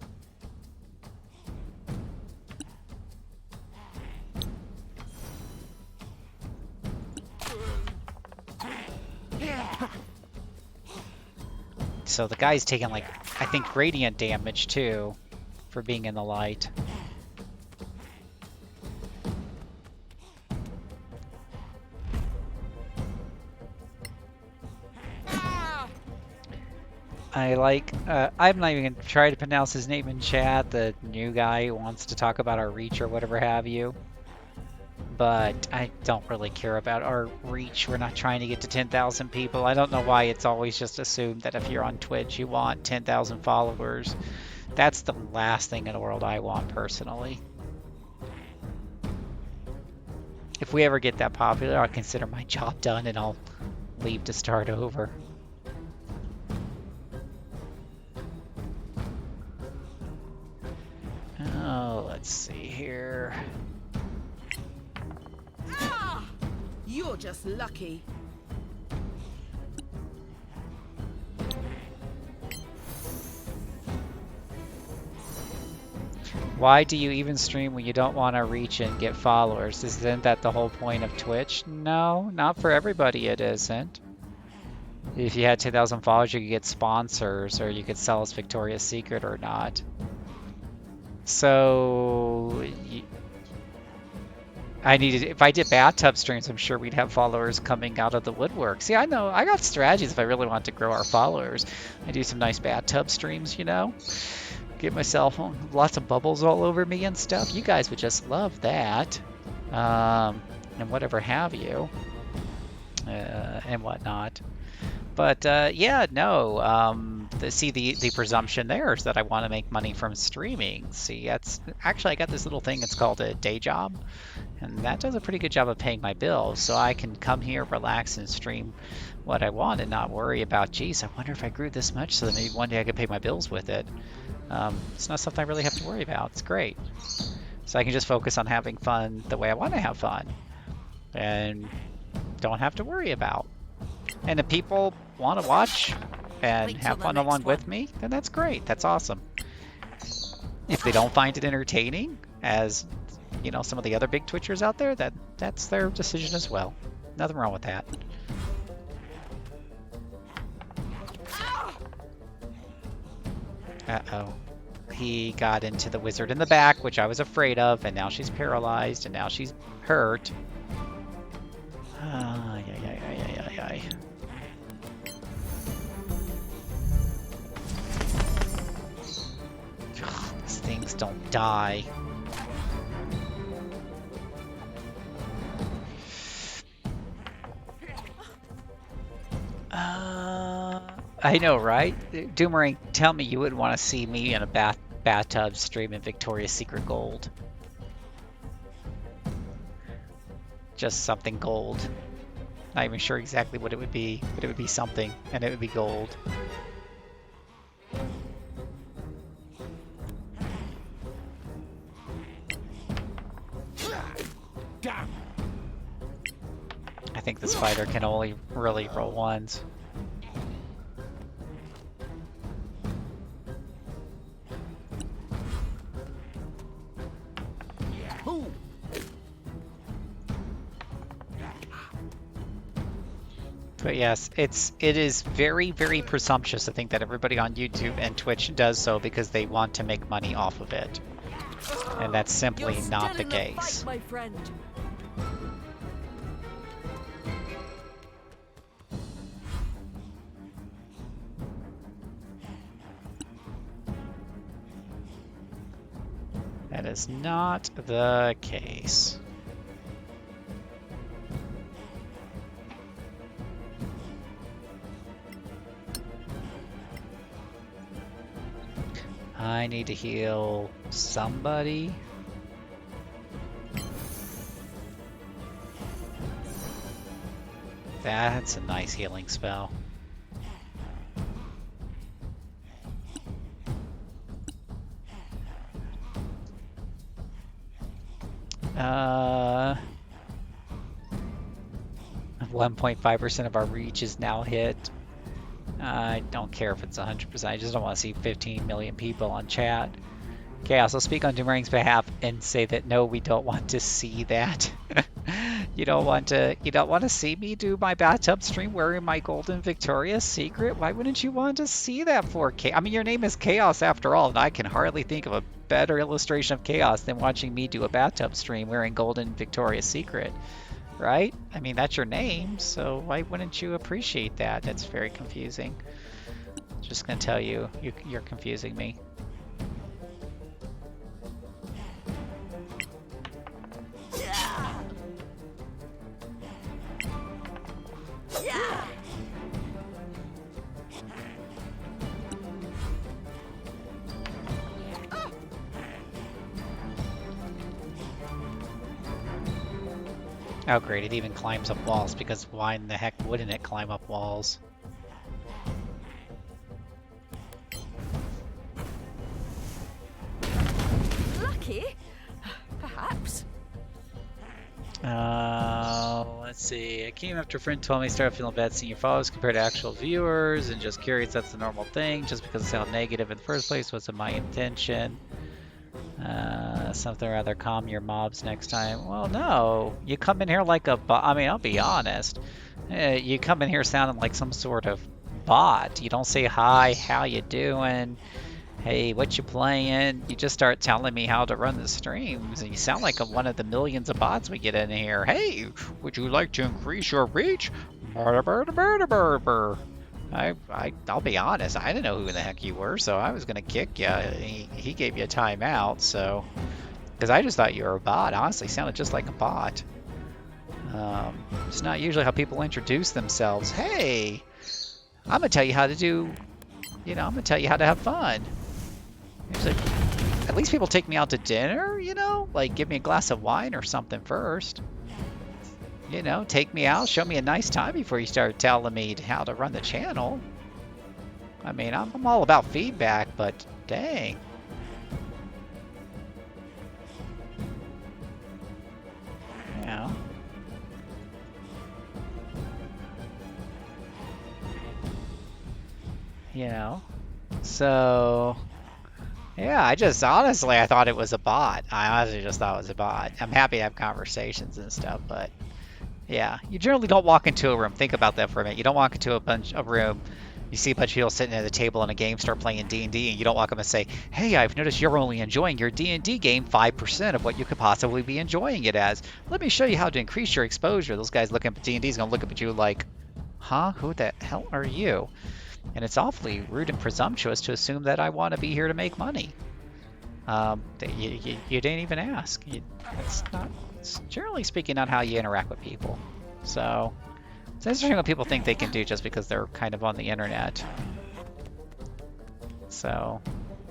A: So the guy's taking, like, I think radiant damage too for being in the light. I'm not even gonna try to pronounce his name in chat, the new guy who wants to talk about our reach or whatever have you. But I don't really care about our reach. We're not trying to get to 10,000 people. I don't know why it's always just assumed that if you're on Twitch, you want 10,000 followers. That's the last thing in the world I want personally. If we ever get that popular, I'll consider my job done and I'll leave to start over. Oh, let's see here.
E: Ah! You're just lucky.
A: Why do you even stream when you don't want to reach and get followers? Isn't that the whole point of Twitch? No, not for everybody it isn't. If you had 10,000 followers, you could get sponsors, or you could sell us Victoria's Secret or not. So, if I did bathtub streams, I'm sure we'd have followers coming out of the woodwork. See, I know, I got strategies if I really want to grow our followers. I do some nice bathtub streams, you know? Get myself lots of bubbles all over me and stuff. You guys would just love that. And whatever have you. And whatnot. But yeah, no. The presumption there is that I want to make money from streaming. See, actually I got this little thing. It's called a day job, and that does a pretty good job of paying my bills. So I can come here, relax, and stream what I want, and not worry about, geez, I wonder if I grew this much, so that maybe one day I could pay my bills with it. It's not something I really have to worry about. It's great. So I can just focus on having fun the way I want to have fun, and don't have to worry about. And if people want to watch and have fun along with me, then that's great. That's awesome. If they don't find it entertaining, as you know, some of the other big Twitchers out there, that's their decision as well. Nothing wrong with that. Uh-oh. He got into the wizard in the back, which I was afraid of, and now she's paralyzed, and now she's hurt. Ay. These things don't die. I know, right? Doomerang, tell me you wouldn't want to see me in a bathtub streaming Victoria's Secret gold. Just something gold. Not even sure exactly what it would be, but it would be something, and it would be gold. I think the spider can only really roll ones. But yes, it is very, very presumptuous to think that everybody on YouTube and Twitch does so because they want to make money off of it. And that's simply not the case.
C: Fight, my friend.
A: That is not the case. I need to heal somebody. That's a nice healing spell. Uh, 1.5% of our reach is now hit. I don't care if it's 100%. I just don't want to see 15 million people on chat. Chaos, I'll speak on Doomerang's behalf and say that no, we don't want to see that. You don't want to see me do my bathtub stream wearing my golden Victoria's Secret? Why wouldn't you want to see that for I mean, your name is Chaos after all, and I can hardly think of a better illustration of chaos than watching me do a bathtub stream wearing golden Victoria's Secret. Right? I mean, that's your name, so why wouldn't you appreciate that? That's very confusing. just gonna tell you, you're confusing me. Oh great, it even climbs up walls, because why in the heck wouldn't it climb up walls?
C: Lucky? Perhaps.
A: Let's see. I came after a friend told me I started feeling bad seeing your followers compared to actual viewers, and just curious that's the normal thing. Just because it sounded negative in the first place wasn't my intention. Something rather calm your mobs next time. Well, no. You come in here like a bot. I mean, I'll be honest. You come in here sounding like some sort of bot. You don't say hi, how you doing? Hey, what you playing? You just start telling me how to run the streams, and you sound like one of the millions of bots we get in here. Hey, would you like to increase your reach? I'll be honest, I didn't know who the heck you were, so I was gonna kick you. He gave you a timeout, so... Because I just thought you were a bot. Honestly, sounded just like a bot. It's not usually how people introduce themselves. Hey, I'm gonna tell you how to do... You know, I'm gonna tell you how to have fun. Usually, at least people take me out to dinner, you know? Like, give me a glass of wine or something first. You know, take me out, show me a nice time before you start telling me how to run the channel. I mean, I'm all about feedback, but dang. You know. You know. So... Yeah, I thought it was a bot. I honestly just thought it was a bot. I'm happy to have conversations and stuff, but yeah, you generally don't walk into a room. Think about that for a minute. You don't walk into a room, you see a bunch of people sitting at a table in a game, start playing D&D, and you don't walk up and say, hey, I've noticed you're only enjoying your D&D game 5% of what you could possibly be enjoying it as. Let me show you how to increase your exposure. Those guys looking at D&D is going to look up at you like, huh, who the hell are you? And it's awfully rude and presumptuous to assume that I want to be here to make money. You didn't even ask. It's generally speaking not how you interact with people. So it's interesting what people think they can do just because they're kind of on the internet. So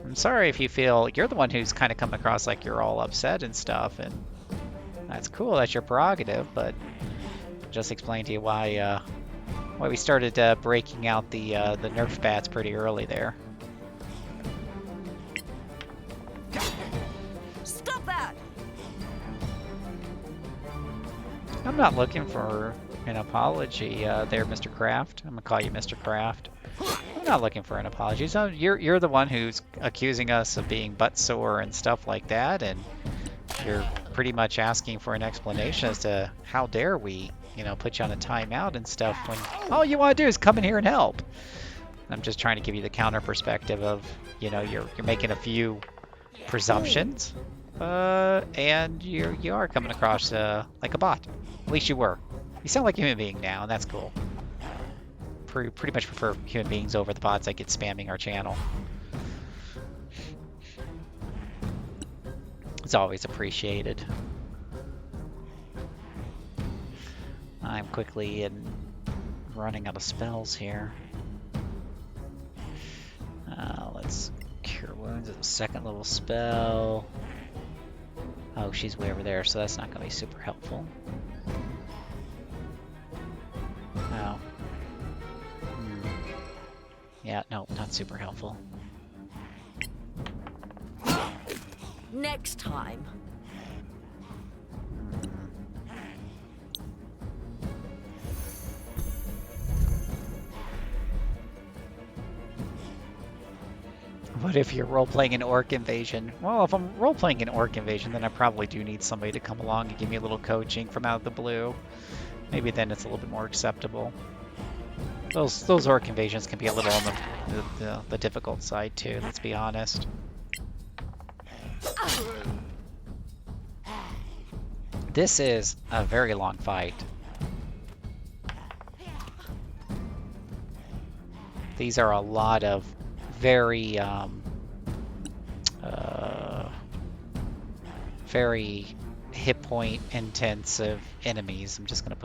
A: I'm sorry if you feel you're the one who's kind of come across like you're all upset and stuff, and that's cool, that's your prerogative, but just explain to you why we started breaking out the Nerf bats pretty early there.
C: Stop that!
A: I'm not looking for an apology there, Mr. Kraft. I'm gonna call you Mr. Kraft. I'm not looking for an apology. So you're the one who's accusing us of being butt sore and stuff like that, and you're pretty much asking for an explanation as to how dare we, you know, put you on a timeout and stuff when all you want to do is come in here and help. I'm just trying to give you the counter perspective of, you know, you're making a few presumptions, and you are coming across like a bot. At least you were. You sound like a human being now, and that's cool. Pretty much prefer human beings over the bots that get spamming our channel. It's always appreciated. I'm quickly running out of spells here. Let's cure wounds as a second level spell. Oh, she's way over there, so that's not going to be super helpful. Oh. Yeah, no, not super helpful.
D: Next time.
A: What if you're role-playing an orc invasion? Well, if I'm role-playing an orc invasion, then I probably do need somebody to come along and give me a little coaching from out of the blue. Maybe then it's a little bit more acceptable. Those orc invasions can be a little on the difficult side too, let's be honest. This is a very long fight. These are a lot of very, very hit point intensive enemies. I'm just gonna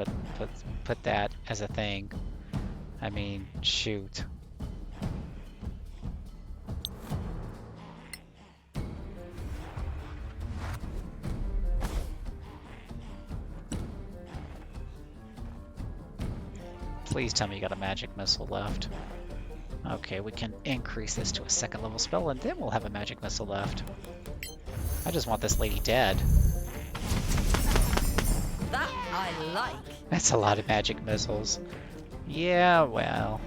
A: put that as a thing. I mean, shoot. Please tell me you got a magic missile left. Okay, we can increase this to a 2nd level spell, and then we'll have a magic missile left. I just want this lady dead.
C: That I like.
A: That's a lot of magic missiles. Yeah, well.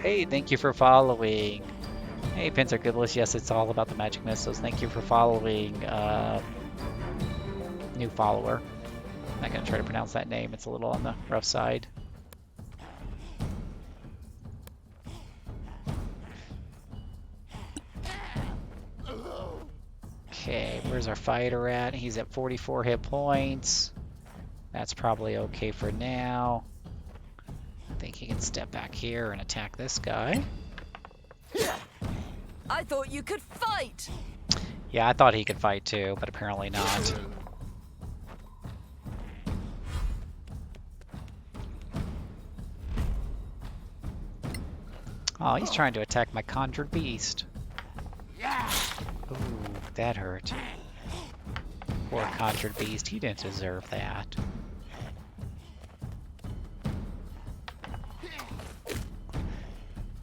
A: Hey, thank you for following. Hey, Pins are goodless. Yes, it's all about the magic missiles. Thank you for following. New follower. I'm not gonna try to pronounce that name. It's a little on the rough side. Okay, where's our fighter at? He's at 44 hit points. That's probably okay for now. I think he can step back here and attack this guy.
C: I thought you could fight!
A: Yeah, I thought he could fight too, but apparently not. Oh, he's trying to attack my conjured beast. Ooh, that hurt. Poor conjured beast, he didn't deserve that.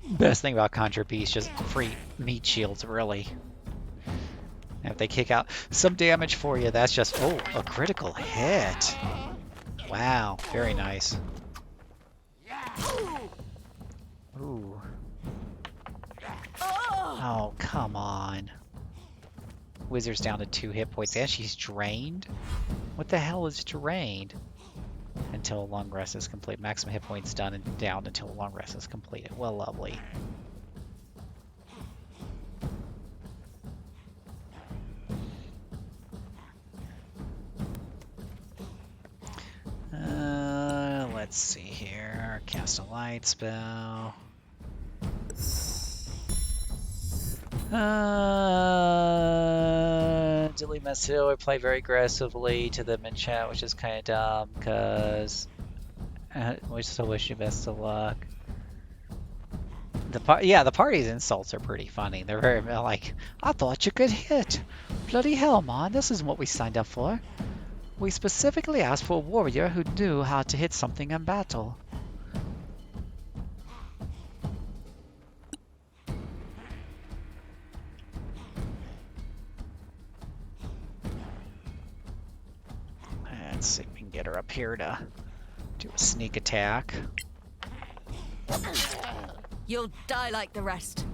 A: Best thing about conjured beast, just free meat shields, really. And if they kick out some damage for you, that's just, oh, a critical hit. Wow, very nice. Ooh. Oh, come on. Wizard's down to 2 hit points, and she's drained? What the hell is drained? Until a long rest is complete. Maximum hit points done and down until a long rest is completed. Well, lovely. Let's see here. Cast a light spell. Delete message. I play very aggressively to them in chat, which is kind of dumb, because we still wish you best of luck. The party's insults are pretty funny. They're very like, I thought you could hit. Bloody hell, man, this isn't what we signed up for. We specifically asked for a warrior who knew how to hit something in battle. Let's see if we can get her up here to do a sneak attack.
C: You'll die like the rest.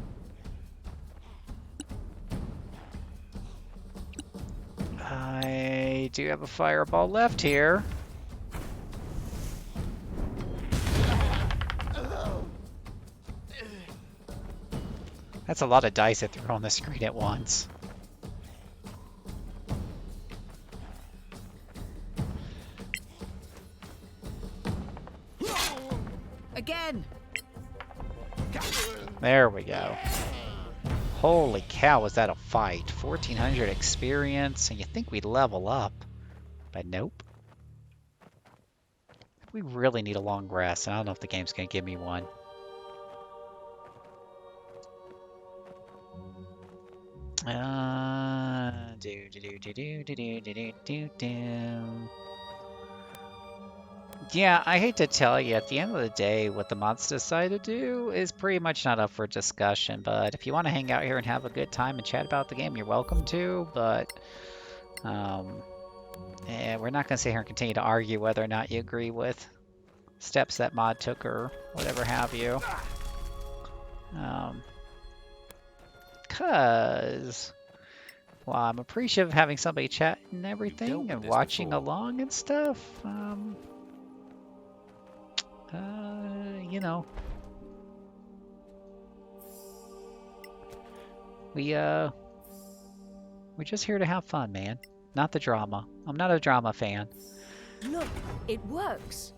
A: I do have a fireball left here. That's a lot of dice that threw on the screen at once.
C: Again.
A: There we go. Holy cow, was that a fight? 1400 experience, and you think we'd level up, but nope. We really need a long rest, and I don't know if the game's gonna give me one. Yeah, I hate to tell you, at the end of the day, what the mods decide to do is pretty much not up for discussion, but if you want to hang out here and have a good time and chat about the game, you're welcome to, but we're not going to sit here and continue to argue whether or not you agree with steps that mod took or whatever have you. Because, while I'm appreciative of having somebody chat and everything and watching along and stuff, you know, we're just here to have fun, man. Not the drama. I'm not a drama fan.
D: Look, it works.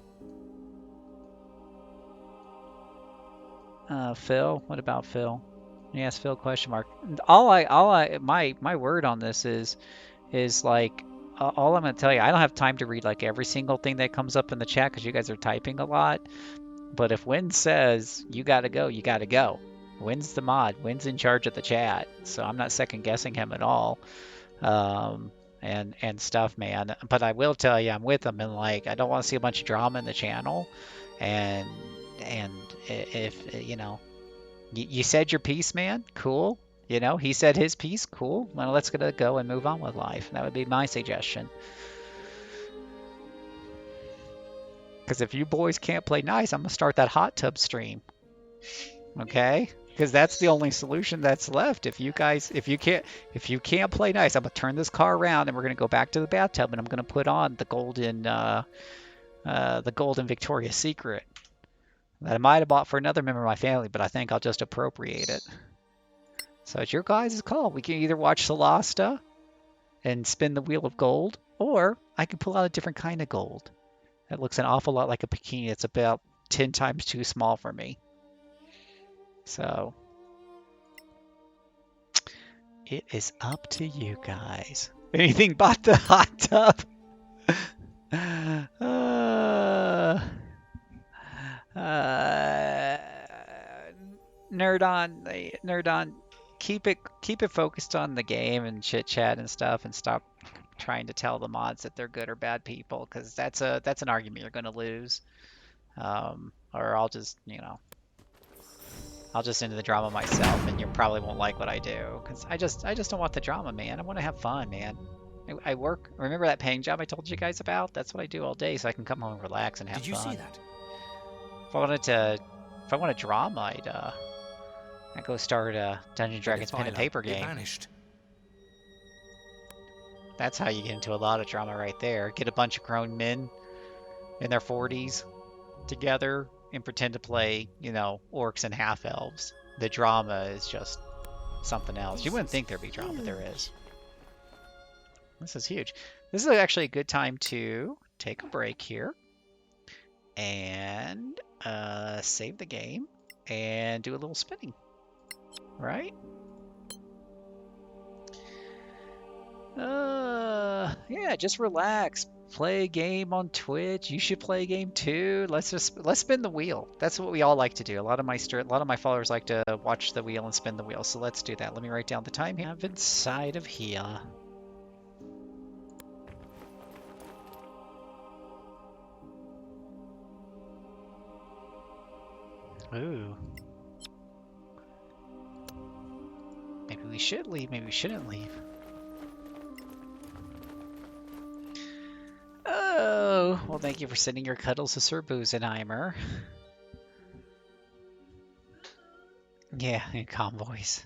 A: Phil, what about Phil? Yes, Phil, question mark. My word on this is like, all I'm gonna tell you, I don't have time to read like every single thing that comes up in the chat because you guys are typing a lot. But if Win says you gotta go, you gotta go. Win's the mod. Win's in charge of the chat, so I'm not second guessing him at all. And stuff, man. But I will tell you, I'm with him, and like, I don't want to see a bunch of drama in the channel. And if you know, you said your piece, man. Cool. You know, he said his piece. Cool. Well, let's go and move on with life. That would be my suggestion. Because if you boys can't play nice, I'm gonna start that hot tub stream. Okay? Because that's the only solution that's left. If you can't play nice, I'm gonna turn this car around and we're gonna go back to the bathtub and I'm gonna put on the golden Victoria's Secret that I might have bought for another member of my family, but I think I'll just appropriate it. So it's your guys' call. We can either watch Solasta and spin the wheel of gold, or I can pull out a different kind of gold. That looks an awful lot like a bikini. It's about 10 times too small for me. So it is up to you guys. Anything but the hot tub. Nerd on. Keep it focused on the game and chit chat and stuff, and stop trying to tell the mods that they're good or bad people, because that's an argument you're going to lose. Or I'll just, you know, I'll just into the drama myself, and you probably won't like what I do, because I just don't want the drama, man. I want to have fun, man. I work. Remember that paying job I told you guys about? That's what I do all day, so I can come home and relax and have fun.
B: Did you see that?
A: If I wanted drama, I'd go start a Dungeons & Dragons pen and paper game.
B: Vanished.
A: That's how you get into a lot of drama right there. Get a bunch of grown men in their 40s together and pretend to play, you know, orcs and half-elves. The drama is just something else. You wouldn't think there'd be drama, but there is. This is huge. This is actually a good time to take a break here and save the game and do a little spinning, right? Yeah, just relax. Play a game on Twitch. You should play a game too. Let's spin the wheel. That's what we all like to do. A lot of my followers like to watch the wheel and spin the wheel. So let's do that. Let me write down the time here. Have inside of here. Ooh. Maybe we should leave. Maybe we shouldn't leave. Oh, well, thank you for sending your cuddles to Sir Boozenheimer. Yeah, and convoys.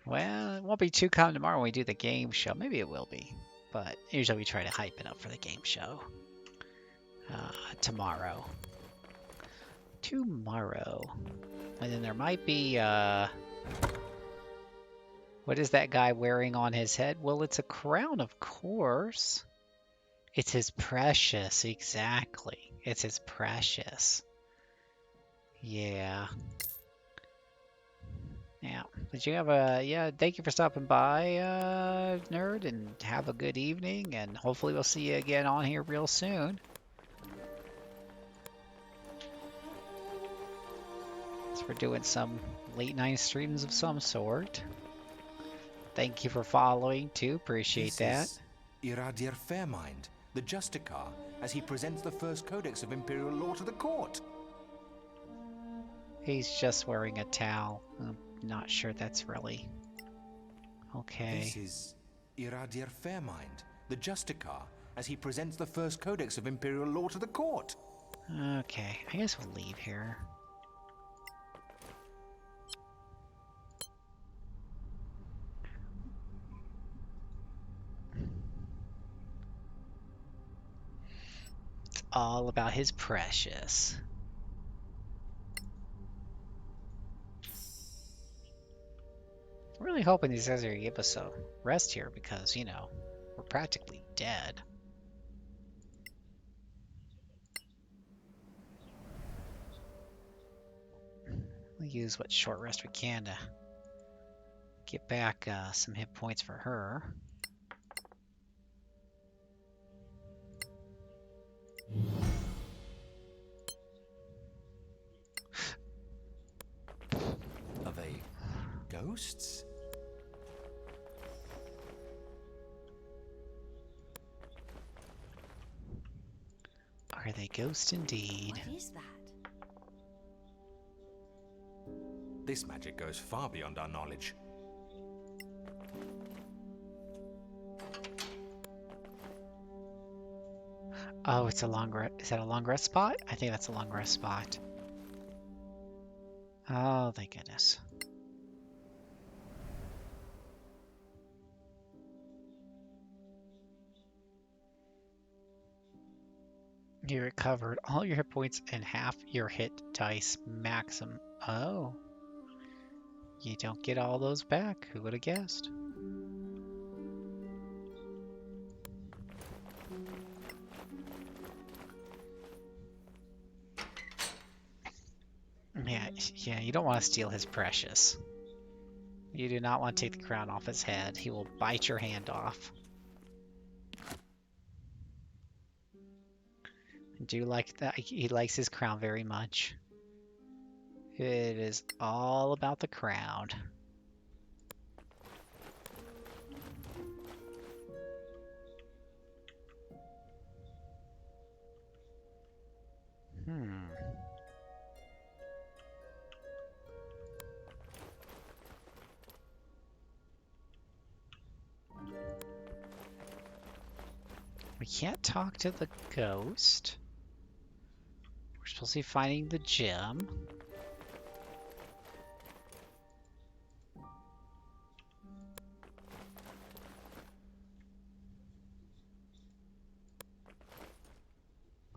A: Well, it won't be too calm tomorrow when we do the game show. Maybe it will be, but usually we try to hype it up for the game show. Tomorrow. And then there might be, what is that guy wearing on his head? Well, it's a crown, of course. It's his precious, exactly. It's his precious. Yeah. Yeah. Did you have yeah, thank you for stopping by, nerd, and have a good evening, and hopefully we'll see you again on here real soon. So we're doing some late night streams of some sort. Thank you for following too, appreciate that.
B: Iradir Fairmind, the Justicar, as he presents the first codex of Imperial law to the court.
A: He's just wearing a towel. I'm not sure that's really okay.
B: This is Iradir Fairmind, the Justicar, as he presents the first codex of Imperial law to the court.
A: Okay, I guess we'll leave here. It's all about his precious. I'm really hoping these guys are gonna give us a rest here because, you know, we're practically dead. We'll use what short rest we can to get back some hit points for her.
B: Are they ghosts?
A: Are they ghosts indeed?
D: What is that?
B: This magic goes far beyond our knowledge.
A: Oh, it's a long rest. Is that a long rest spot? I think that's a long rest spot. Oh, thank goodness. You recovered all your hit points and half your hit dice maximum. Oh. You don't get all those back. Who would have guessed? Yeah, you don't want to steal his precious. You do not want to take the crown off his head. He will bite your hand off. I do like that. He likes his crown very much. It is all about the crown. We can't talk to the ghost. We're supposed to be finding the gem.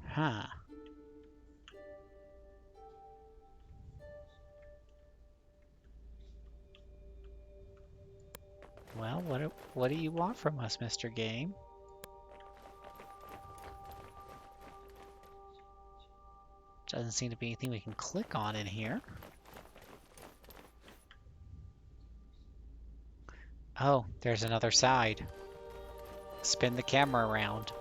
A: Huh. Well, what do you want from us, Mr. Game? Doesn't seem to be anything we can click on in here. Oh, there's another side. Spin the camera around.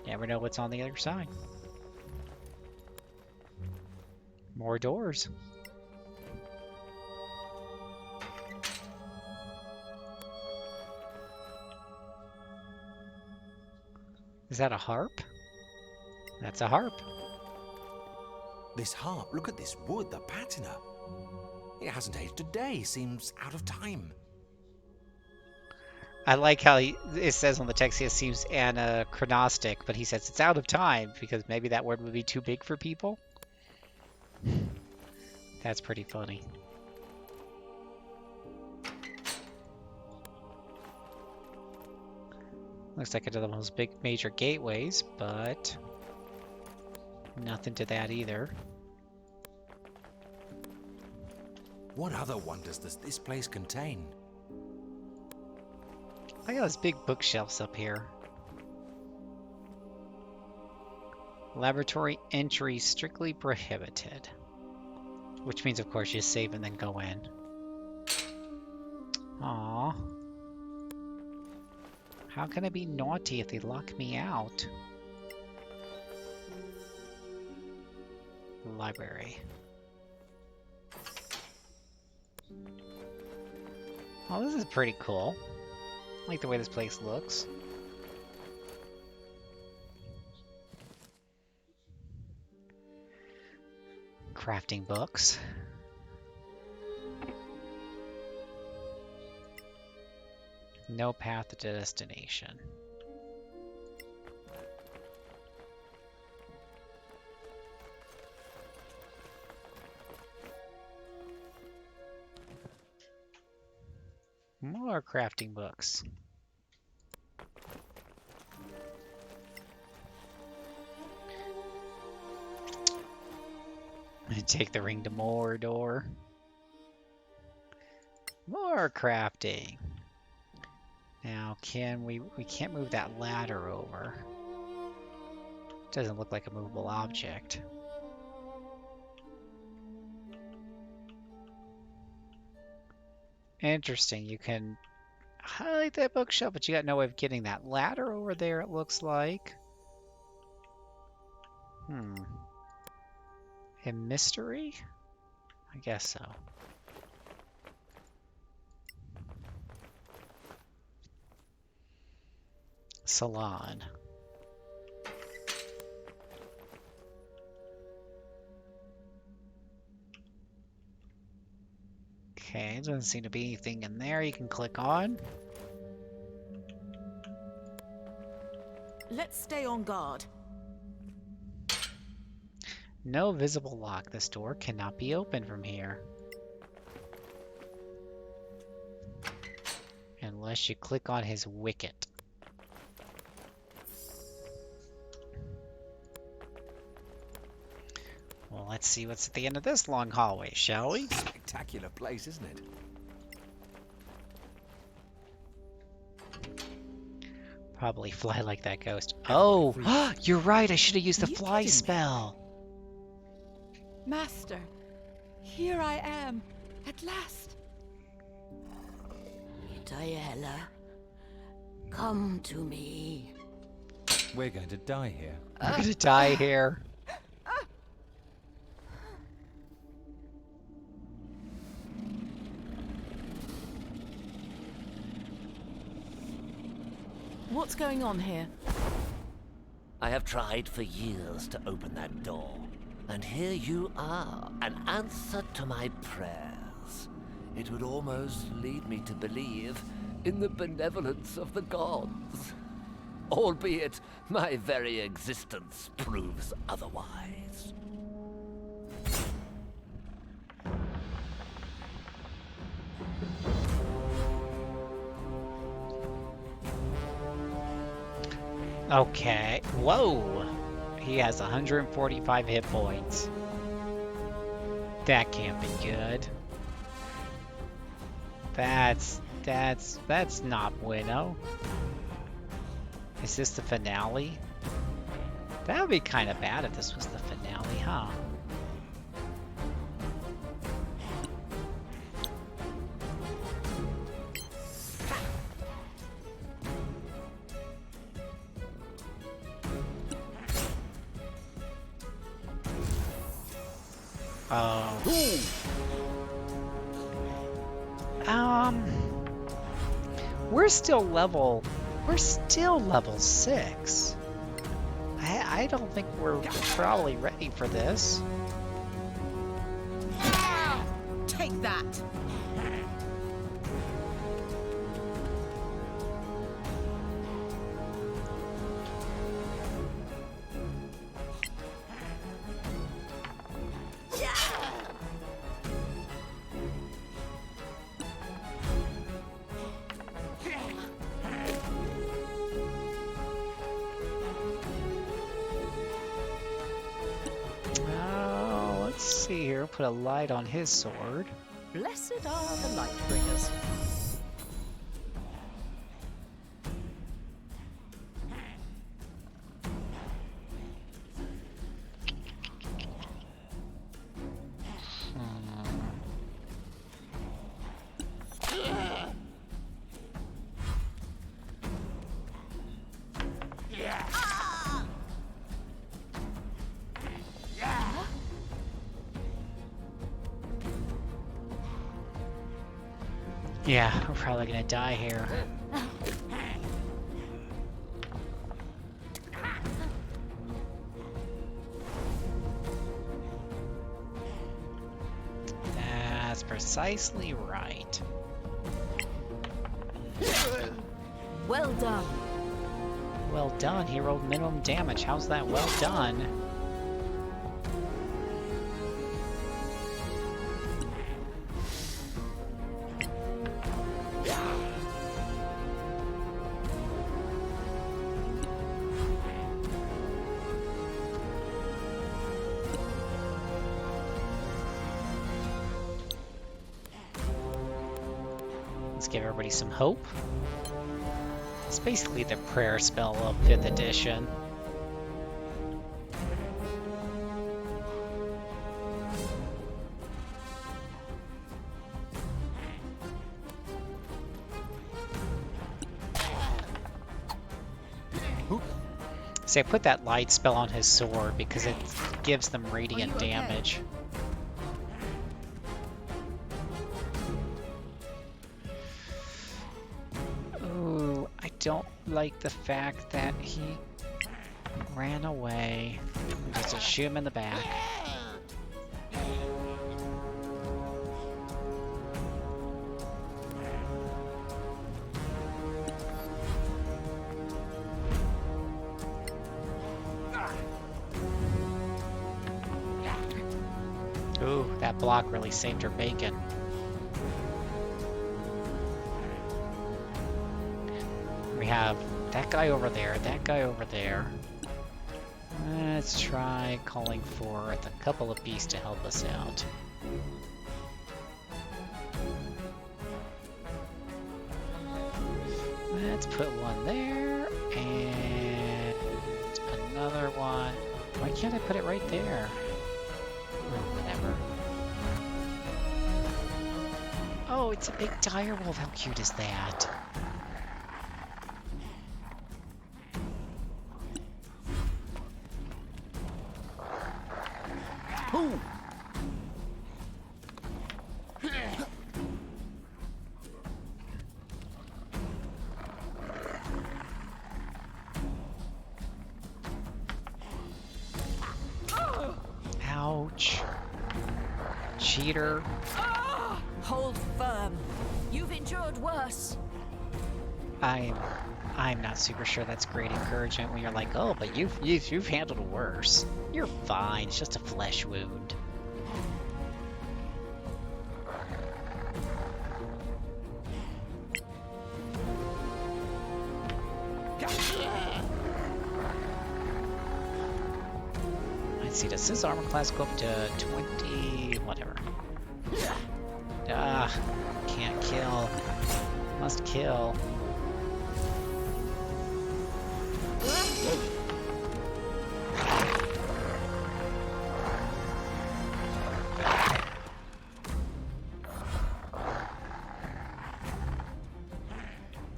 A: Never know what's on the other side. More doors. Is that a harp? That's a harp.
B: This harp, look at this wood, the patina. It hasn't aged a day, seems out of time.
A: I like how it says on the text it seems anachronistic, but he says it's out of time because maybe that word would be too big for people. That's pretty funny. Looks like another one of those big major gateways, but nothing to that either.
B: What other wonders does this place contain?
A: I got those big bookshelves up here. Laboratory entry strictly prohibited. Which means, of course, you save and then go in. Aww. How can I be naughty if they lock me out? Library. Oh, this is pretty cool. I like the way this place looks. Crafting books. No path to destination. More crafting books. Take the ring to Mordor. More crafting. Now, we can't move that ladder over. Doesn't look like a movable object. Interesting. You can highlight that bookshelf, but you got no way of getting that ladder over there, it looks like. A mystery? I guess so. Salon. Okay, doesn't seem to be anything in there you can click on.
E: Let's stay on guard.
A: No visible lock. This door cannot be opened from here. Unless you click on his wicket. Well, let's see what's at the end of this long hallway, shall we?
B: Spectacular place, isn't it?
A: Probably fly like that ghost. Oh, you're right. I should have used the fly spell.
C: Master, here I am, at last.
I: Diella, come to me.
J: We're going to die here.
A: We're gonna die here.
E: What's going on here?
K: I have tried for years to open that door, and here you are, an answer to my prayers. It would almost lead me to believe in the benevolence of the gods, albeit my very existence proves otherwise.
A: Okay. Whoa. He has 145 hit points. That can't be good. That's not bueno. Is this the finale? That would be kind of bad if this was the finale, huh? We're still level 6. I don't think we're probably ready for this.
E: Take that!
A: See here, put a light on his sword.
L: Blessed are the light bringers.
A: Yeah, we're probably gonna die here. That's precisely right.
C: Well done.
A: Well done. He rolled minimum damage. How's that well done? Let's give everybody some hope. It's basically the prayer spell of 5th edition. See, I put that light spell on his sword because it gives them radiant damage. Ooh, I don't like the fact that he ran away. Just to shoot him in the back. Ooh, that block really saved her bacon. We have that guy over there, that guy over there. Let's try calling forth a couple of beasts to help us out. Let's put one there, and another one. Why can't I put it right there? Oh, whatever. Oh, it's a big direwolf. How cute is that?
I: Ooh.
A: Ouch. Cheater.
C: Hold firm. You've endured worse.
A: I'm not super sure that's great encouragement when you're like, oh, but you've handled worse. You're fine. It's just a flesh wound. Let's see, does his armor class go up to 20? Whatever. Can't kill. Must kill.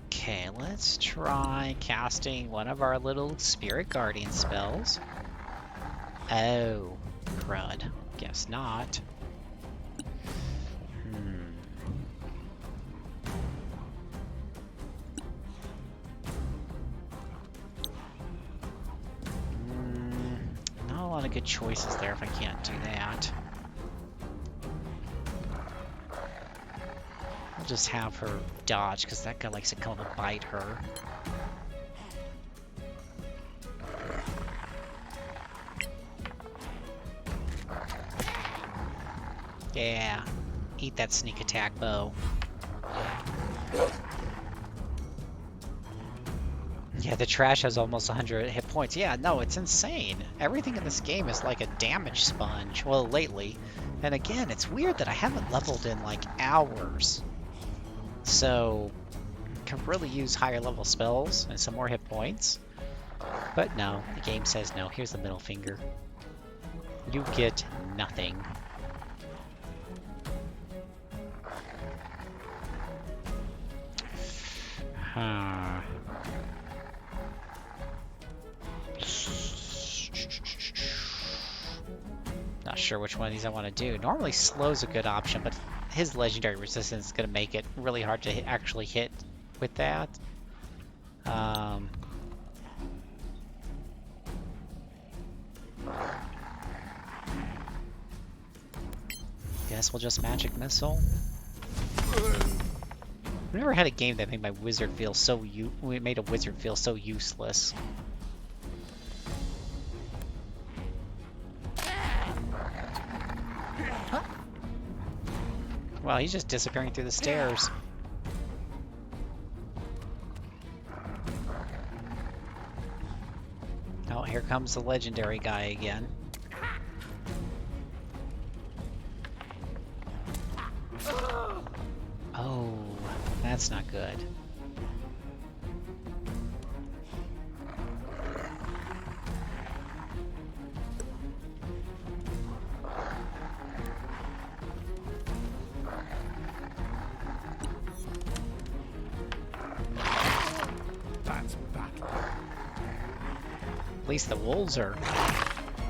A: Okay, let's try casting one of our little Spirit Guardian spells. Oh, crud. Guess not. Not a lot of good choices there if I can't do that. I'll just have her dodge, because that guy likes to come and bite her. Yeah, eat that sneak attack bow. Yeah, the trash has almost 100 hit points. Yeah, no, it's insane. Everything in this game is like a damage sponge. Well, lately. And again, it's weird that I haven't leveled in like hours. So, can really use higher level spells and some more hit points. But no, the game says no. Here's the middle finger. You get nothing. Huh. Not sure which one of these I want to do. Normally slow's a good option, but his legendary resistance is going to make it really hard to actually hit with that. Guess we'll just magic missile. I've never had a game that made my wizard feel so made a wizard feel so useless. Well, he's just disappearing through the stairs. Oh, here comes the legendary guy again. Oh, that's not good. At least the wolves are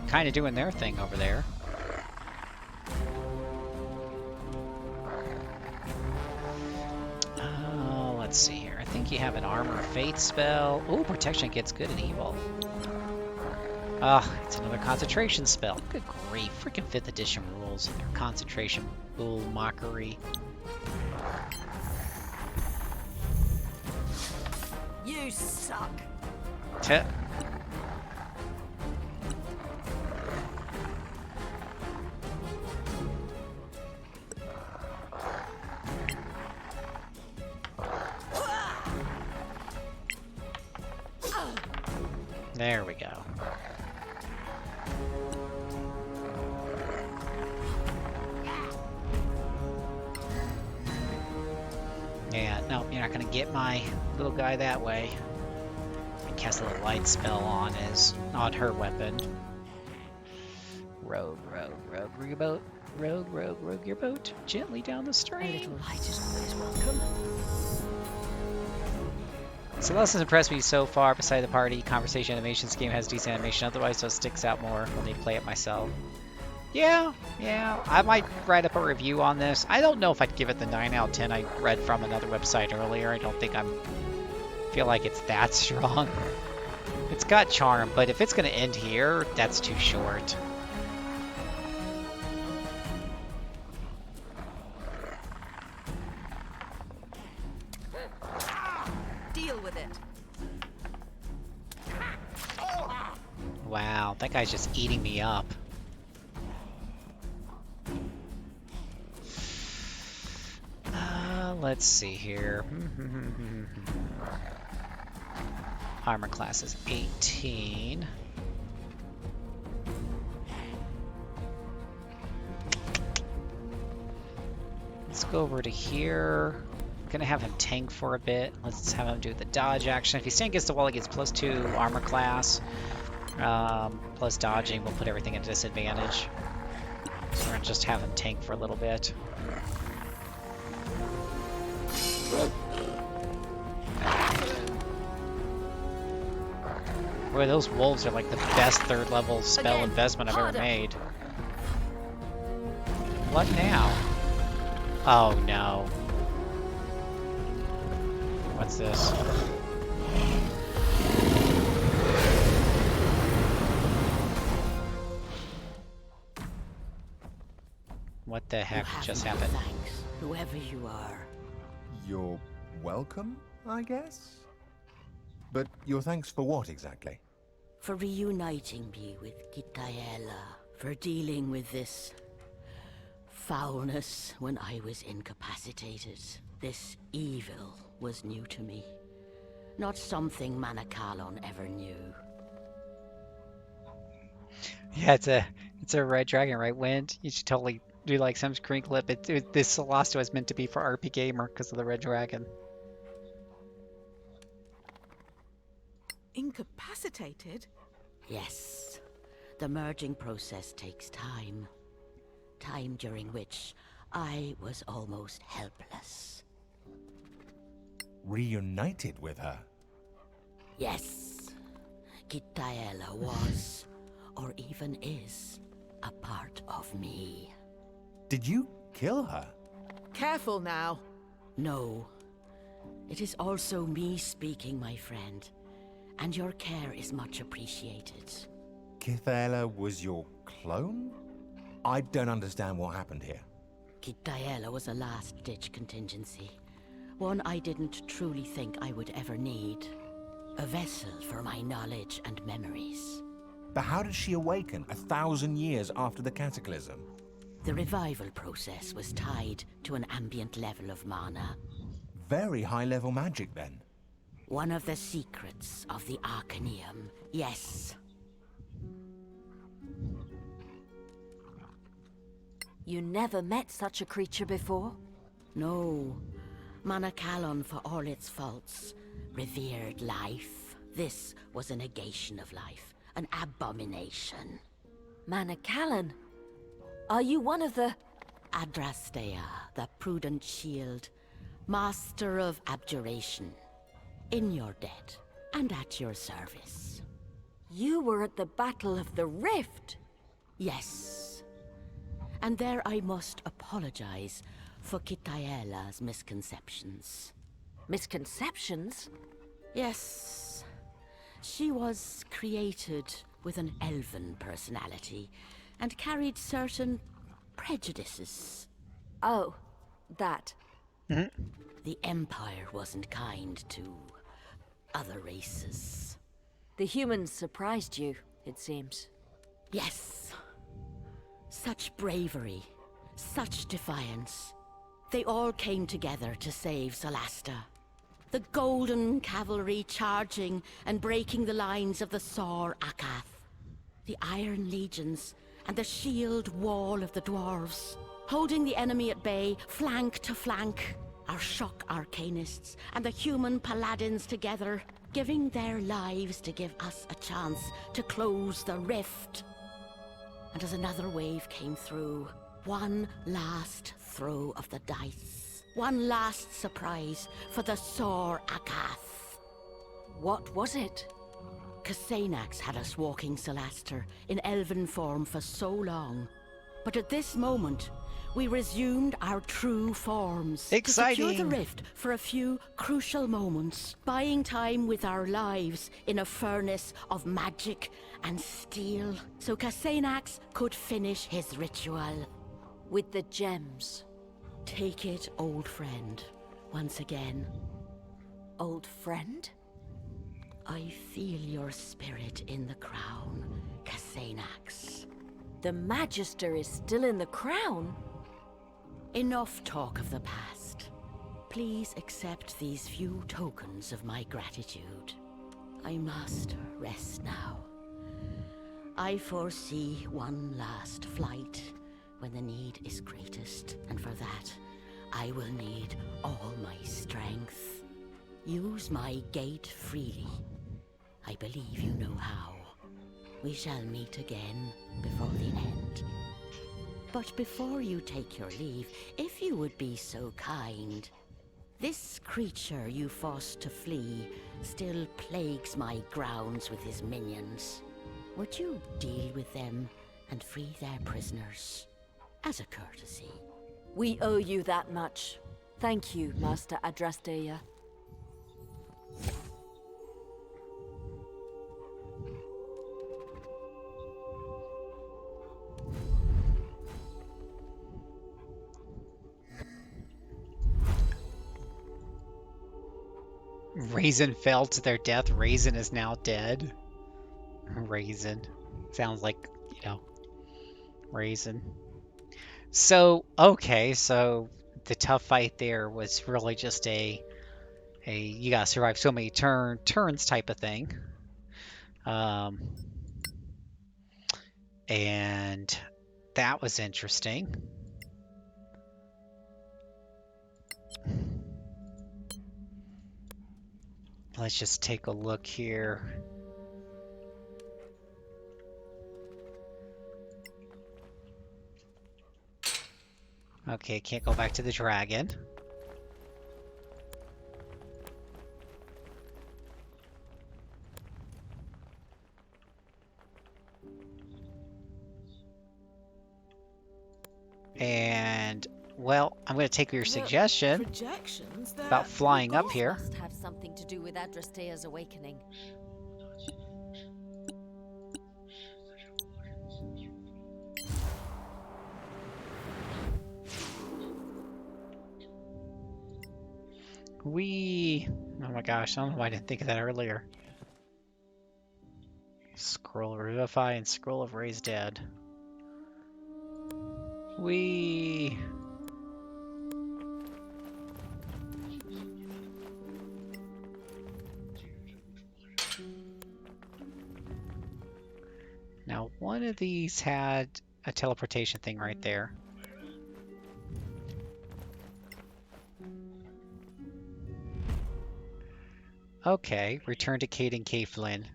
A: kind of doing their thing over there. Let's see here. I think you have an Armor of Faith spell. Ooh, protection gets good and evil. Ah, it's another concentration spell. Good grief. Freaking 5th edition rules. Their concentration bull mockery.
D: You suck.
A: Tuh. There we go. Yeah, no, you're not gonna get my little guy that way. I cast a little light spell on her weapon. Rogue your boat. Rogue your boat. Gently down the stream.
L: A little light is always welcome.
A: Solasta impressed me so far. Beside the party, conversation animations, game has decent animation. Otherwise, so it sticks out more. We'll need to play it myself. Yeah. I might write up a review on this. I don't know if I'd give it the 9 out of 10 I read from another website earlier. I don't think feel like it's that strong. It's got charm, but if it's going to end here, that's too short.
C: Deal with it.
A: Wow, that guy's just eating me up. Let's see here. Armor class is 18. Let's go over to here. I'm gonna have him tank for a bit. Let's have him do the dodge action. If he stands against the wall, he gets +2 armor class. Plus dodging will put everything at a disadvantage. So we're gonna just have him tank for a little bit. Boy, those wolves are like the best 3rd level spell investment I've ever made. What now? Oh no. What's this? What the heck just happened?
I: Thanks, whoever you are.
M: You're welcome, I guess? But your thanks for what exactly?
I: For reuniting me with Gitaela, for dealing with this foulness when I was incapacitated. This evil was new to me. Not something Manacalon ever knew.
A: Yeah, it's a red dragon, right? Wind. You should totally do like some screen clip. This Solasta was meant to be for RP Gamer because of the red dragon.
E: Incapacitated?
I: Yes. The merging process takes time. Time during which I was almost helpless.
M: Reunited with her?
I: Yes. Gitaela was, or even is, a part of me.
M: Did you kill her?
E: Careful now.
I: No. It is also me speaking, my friend. And your care is much appreciated.
M: Gitaela was your clone? I don't understand what happened here.
I: Gitaela was a last-ditch contingency. One I didn't truly think I would ever need. A vessel for my knowledge and memories.
M: But how did she awaken 1,000 years after the cataclysm?
I: The revival process was tied to an ambient level of mana.
M: Very high-level magic, then.
I: One of the secrets of the Arcaneum, yes.
D: You never met such a creature before?
I: No. Manacalon, for all its faults, revered life. This was a negation of life, an abomination.
D: Manacalon? Are you one of the...
I: Adrastea, the prudent shield, master of abjuration. In your debt, and at your service.
D: You were at the Battle of the Rift.
N: Yes. And there I must apologize for Kitaela's misconceptions.
D: Misconceptions?
N: Yes. She was created with an elven personality and carried certain prejudices.
D: Oh, that.
N: The Empire wasn't kind to other races.
D: The humans surprised you, it seems.
N: Yes. Such bravery, such defiance. They all came together to save Solasta. The Golden Cavalry charging and breaking the lines of the Sor Akath. The Iron Legions and the shield wall of the dwarves. Holding the enemy at bay, flank to flank. Our shock arcanists and the human paladins together, giving their lives to give us a chance to close the rift. And as another wave came through, one last throw of the dice. One last surprise for the Sor Akath.
D: What was it?
N: Kasenax had us walking Solasta in elven form for so long. But at this moment, we resumed our true forms.
A: Exciting!
N: To secure the rift for a few crucial moments, buying time with our lives in a furnace of magic and steel, so Kasenax could finish his ritual.
D: With the gems.
N: Take it, old friend, once again.
D: Old friend?
N: I feel your spirit in the crown, Kasenax.
D: The Magister is still in the crown?
N: Enough talk of the past. Please accept these few tokens of my gratitude. I must rest now. I foresee one last flight when the need is greatest, and for that, I will need all my strength. Use my gate freely. I believe you know how. We shall meet again before the end. But before you take your leave, if you would be so kind, this creature you forced to flee still plagues my grounds with his minions. Would you deal with them and free their prisoners? As a courtesy.
D: We owe you that much. Thank you, Master Adrasteia.
A: Raisin fell to their death. Raisin is now dead. Raisin. Sounds like, Raisin. So, okay, so the tough fight there was really just a you gotta survive so many turns type of thing. And that was interesting. Let's just take a look here. Okay, can't go back to the dragon. And, well, I'm going to take your suggestion about flying up here.
D: Must have something to do with Adrasteia's awakening.
A: Oh my gosh, I don't know why I didn't think of that earlier. Scroll of Revivify and Scroll of Raise Dead. Now, one of these had a teleportation thing right there. Okay, return to Caden Flynn.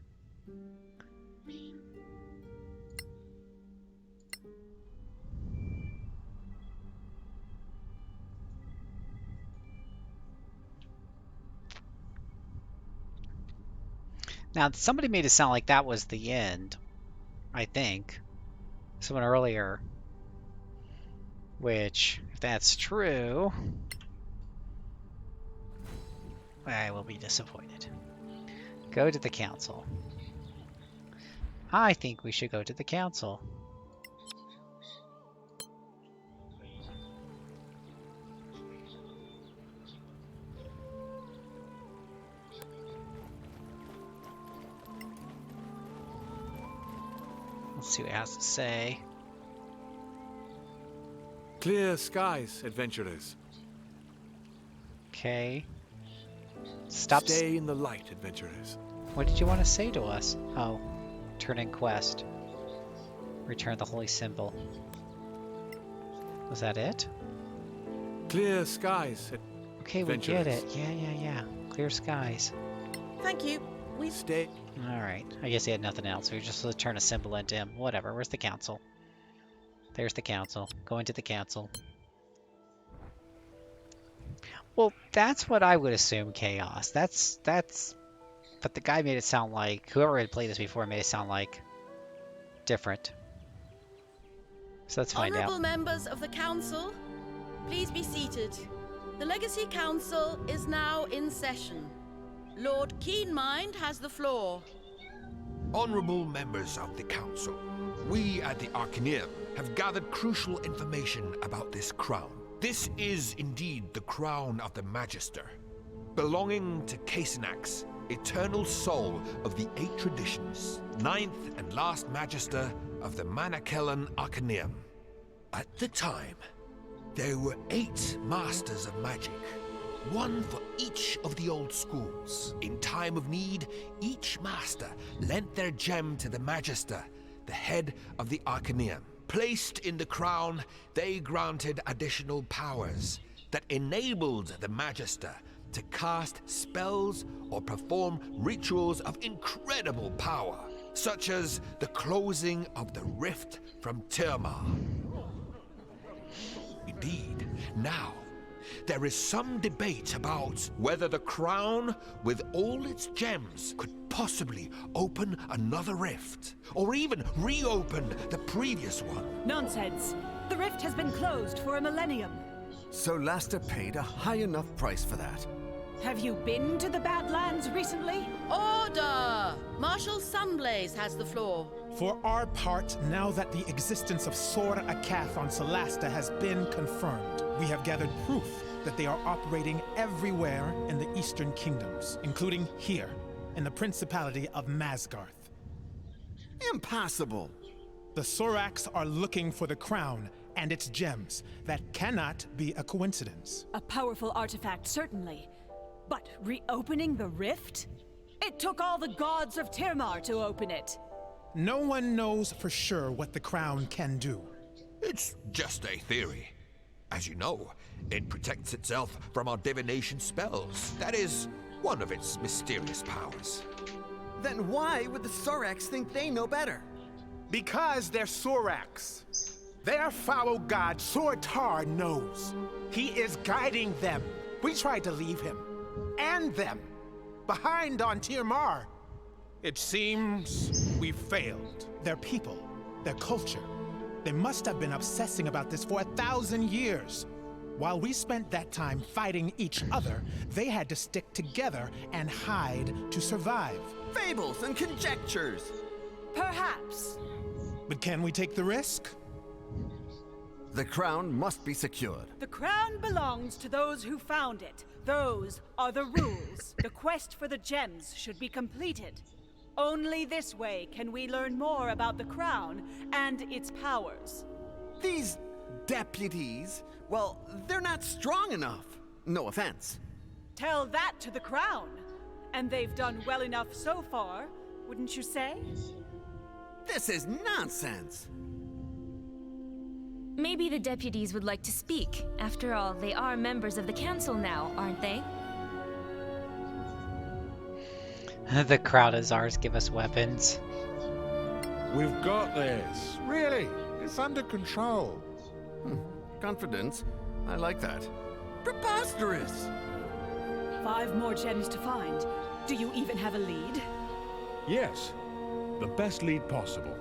A: Now, somebody made it sound like that was the end, I think. Someone earlier. Which, if that's true, I will be disappointed. Go to the council. I think we should go to the council. Let's see what it has to say.
F: Clear skies, adventurers.
A: Okay. Stop.
F: Stay in the light, adventurers.
A: What did you want to say to us? Oh, turn in quest. Return the holy symbol. Was that it?
F: Clear skies,
A: okay, we get it. Yeah. Clear skies.
H: Thank you. We
F: stay.
A: Alright. I guess he had nothing else. We just turn a symbol into him. Whatever. Where's the council? There's the council. Going to the council. Well, that's what I would assume, Chaos. That's... But the guy made it sound like... Whoever had played this before made it sound like... different. So let's find out.
N: Honorable members of the council, please be seated. The Legacy Council is now in session. Lord Keenmind has the floor.
O: Honorable members of the council, we at the Arcaneum have gathered crucial information about this crown. This is indeed the crown of the Magister, belonging to Casenax, eternal soul of the 8 traditions, 9th and last Magister of the Manakellan Arcaneum. At the time, there were 8 Masters of Magic, one for each of the old schools. In time of need, each Master lent their gem to the Magister, the head of the Arcaneum. Placed in the crown, they granted additional powers that enabled the Magister to cast spells or perform rituals of incredible power, such as the closing of the rift from Tirmar. Indeed, now, there is some debate about whether the crown, with all its gems, could possibly open another rift, or even reopen the previous one.
P: Nonsense! The rift has been closed for a millennium.
G: Solasta paid a high enough price for that.
P: Have you been to the Badlands recently?
N: Order! Marshal Sunblaze has the floor.
Q: For our part, now that the existence of Sor Akath on Solasta has been confirmed, we have gathered proof that they are operating everywhere in the Eastern Kingdoms, including here, in the Principality of Masgarth.
G: Impossible!
Q: The Sorax are looking for the crown and its gems. That cannot be a coincidence.
P: A powerful artifact, certainly. But reopening the rift? It took all the gods of Tirmar to open it.
Q: No one knows for sure what the crown can do.
O: It's just a theory. As you know, it protects itself from our divination spells. That is one of its mysterious powers.
G: Then why would the Sorax think they know better?
Q: Because they're Sorax. Their foul god Sortar knows. He is guiding them. We tried to leave him, and them, behind on Tirmar. It seems we failed. Their people, their culture, they must have been obsessing about this for 1,000 years. While we spent that time fighting each other, they had to stick together and hide to survive.
G: Fables and conjectures!
P: Perhaps.
Q: But can we take the risk?
G: The crown must be secured.
P: The crown belongs to those who found it. Those are the rules. The quest for the gems should be completed. Only this way can we learn more about the crown and its powers.
G: These deputies, well, they're not strong enough. No offense.
P: Tell that to the crown. And they've done well enough so far, wouldn't you say?
G: This is nonsense.
R: Maybe the deputies would like to speak. After all, they are members of the council now, aren't they?
A: The crowd is ours. Give us weapons.
M: We've got this. Really, it's under control.
G: Confidence. I like that. Preposterous!
P: 5 more gems to find. Do you even have a lead?
S: Yes, the best lead possible.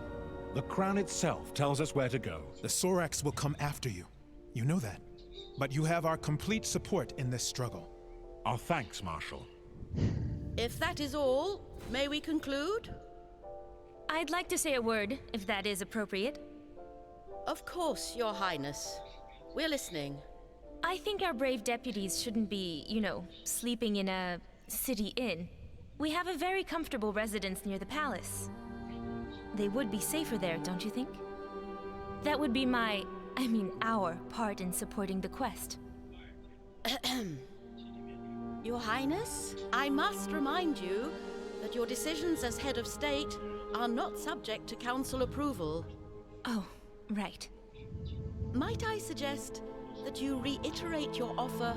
S: The crown itself tells us where to go.
Q: The Sorax will come after you. You know that. But you have our complete support in this struggle.
S: Our thanks, Marshal.
N: If that is all, may we conclude?
R: I'd like to say a word, if that is appropriate.
N: Of course, Your Highness. We're listening.
R: I think our brave deputies shouldn't be, you know, sleeping in a city inn. We have a very comfortable residence near the palace. They would be safer there, don't you think? That would be our part in supporting the quest.
N: Your Highness, I must remind you that your decisions as head of state are not subject to council approval.
R: Oh, right.
N: Might I suggest that you reiterate your offer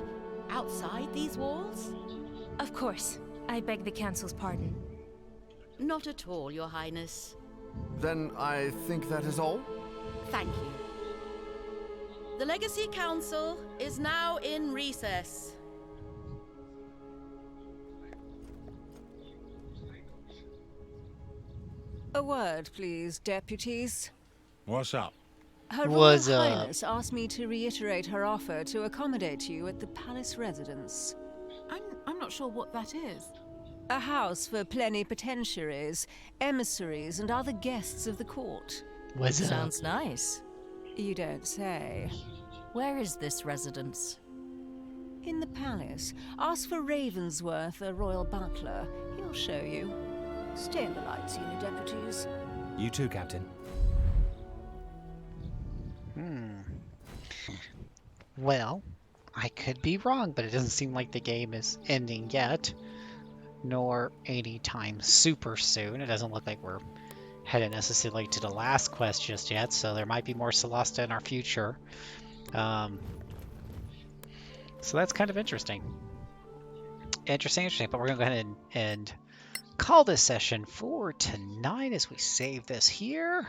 N: outside these walls?
R: Of course. I beg the council's pardon.
N: Not at all, Your Highness.
G: Then I think that is all?
N: Thank you. The Legacy Council is now in recess.
T: A word, please, deputies.
S: What's up?
T: Her Royal Highness asked me to reiterate her offer to accommodate you at the palace residence.
E: I'm not sure what that is.
T: A house for plenipotentiaries, emissaries, and other guests of the court.
A: What's up?
D: Sounds nice.
T: You don't say.
D: Where is this residence?
T: In the palace. Ask for Ravensworth, a royal butler. He'll show you. Stay in the light, senior deputies.
J: You too, Captain.
A: Well, I could be wrong, but it doesn't seem like the game is ending yet, nor anytime super soon. It doesn't look like we're headed necessarily to the last quest just yet, so there might be more Solasta in our future. So that's kind of interesting. Interesting, but we're going to go ahead and call this session for tonight as we save this here.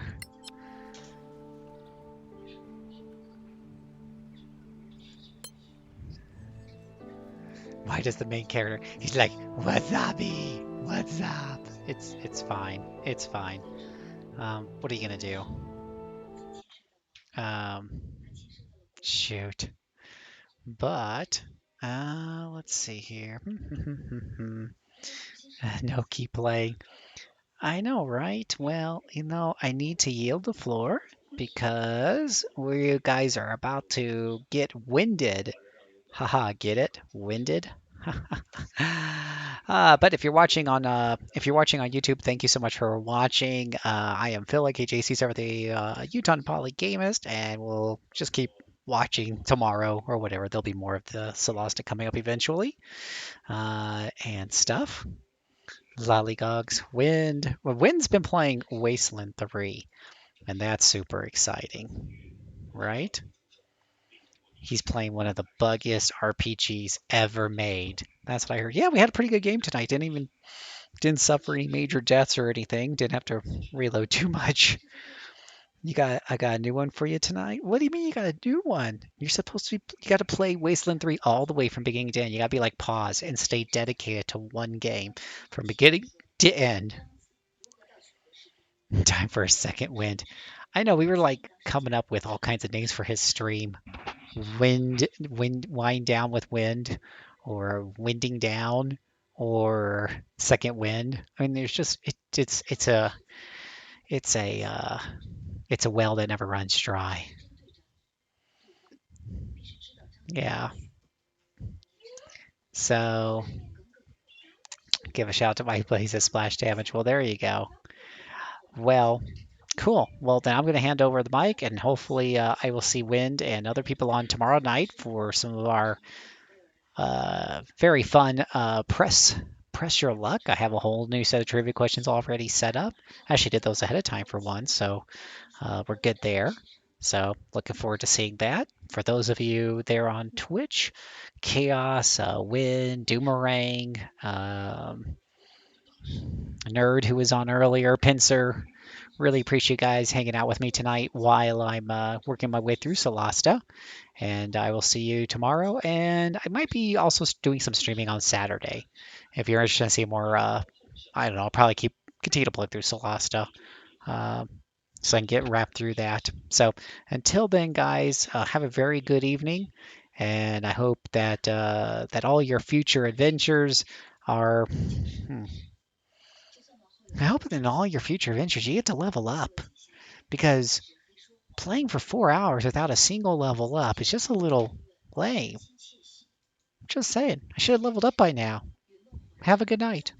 A: Why does the main character, he's like, wasabi, what's up? It's fine. It's fine. What are you gonna do? Shoot. But, let's see here. No, keep playing. I know, right? Well, you know, I need to yield the floor because we guys are about to get winded. Haha, get it? Winded? But if you're watching on YouTube, thank you so much for watching. I am Phil, aka JCServant, the Utah Polygamist, and we'll just keep watching tomorrow or whatever. There'll be more of the Solasta coming up eventually, and stuff. Lollygogs, Wind. Well, Wind's been playing Wasteland 3, and that's super exciting, right? He's playing one of the buggiest RPGs ever made. That's what I heard. Yeah, we had a pretty good game tonight. Didn't suffer any major deaths or anything. Didn't have to reload too much. I got a new one for you tonight. What do you mean you got a new one? You're supposed to be. You got to play Wasteland 3 all the way from beginning to end. You got to be like pause and stay dedicated to one game from beginning to end. Time for a second wind. I know we were like coming up with all kinds of names for his stream. Wind down with wind, or winding down, or second wind. I mean, there's just it's a well that never runs dry. Yeah. So give a shout out to my plays at Splash Damage. Well, there you go. Well, cool. Well, then I'm going to hand over the mic, and hopefully I will see Wind and other people on tomorrow night for some of our very fun press your luck. I have a whole new set of trivia questions already set up. I actually did those ahead of time for one, so we're good there. So looking forward to seeing that. For those of you there on Twitch, Chaos, Wind, Doomerang, Nerd who was on earlier, Pincer. Really appreciate you guys hanging out with me tonight while I'm working my way through Solasta. And I will see you tomorrow. And I might be also doing some streaming on Saturday. If you're interested in seeing more, I don't know, I'll probably keep continue to play through Solasta. So I can get wrapped through that. So until then, guys, have a very good evening, and I hope that that all your future adventures are. I hope that in all your future adventures you get to level up, because playing for 4 hours without a single level up is just a little lame. Just saying, I should have leveled up by now. Have a good night.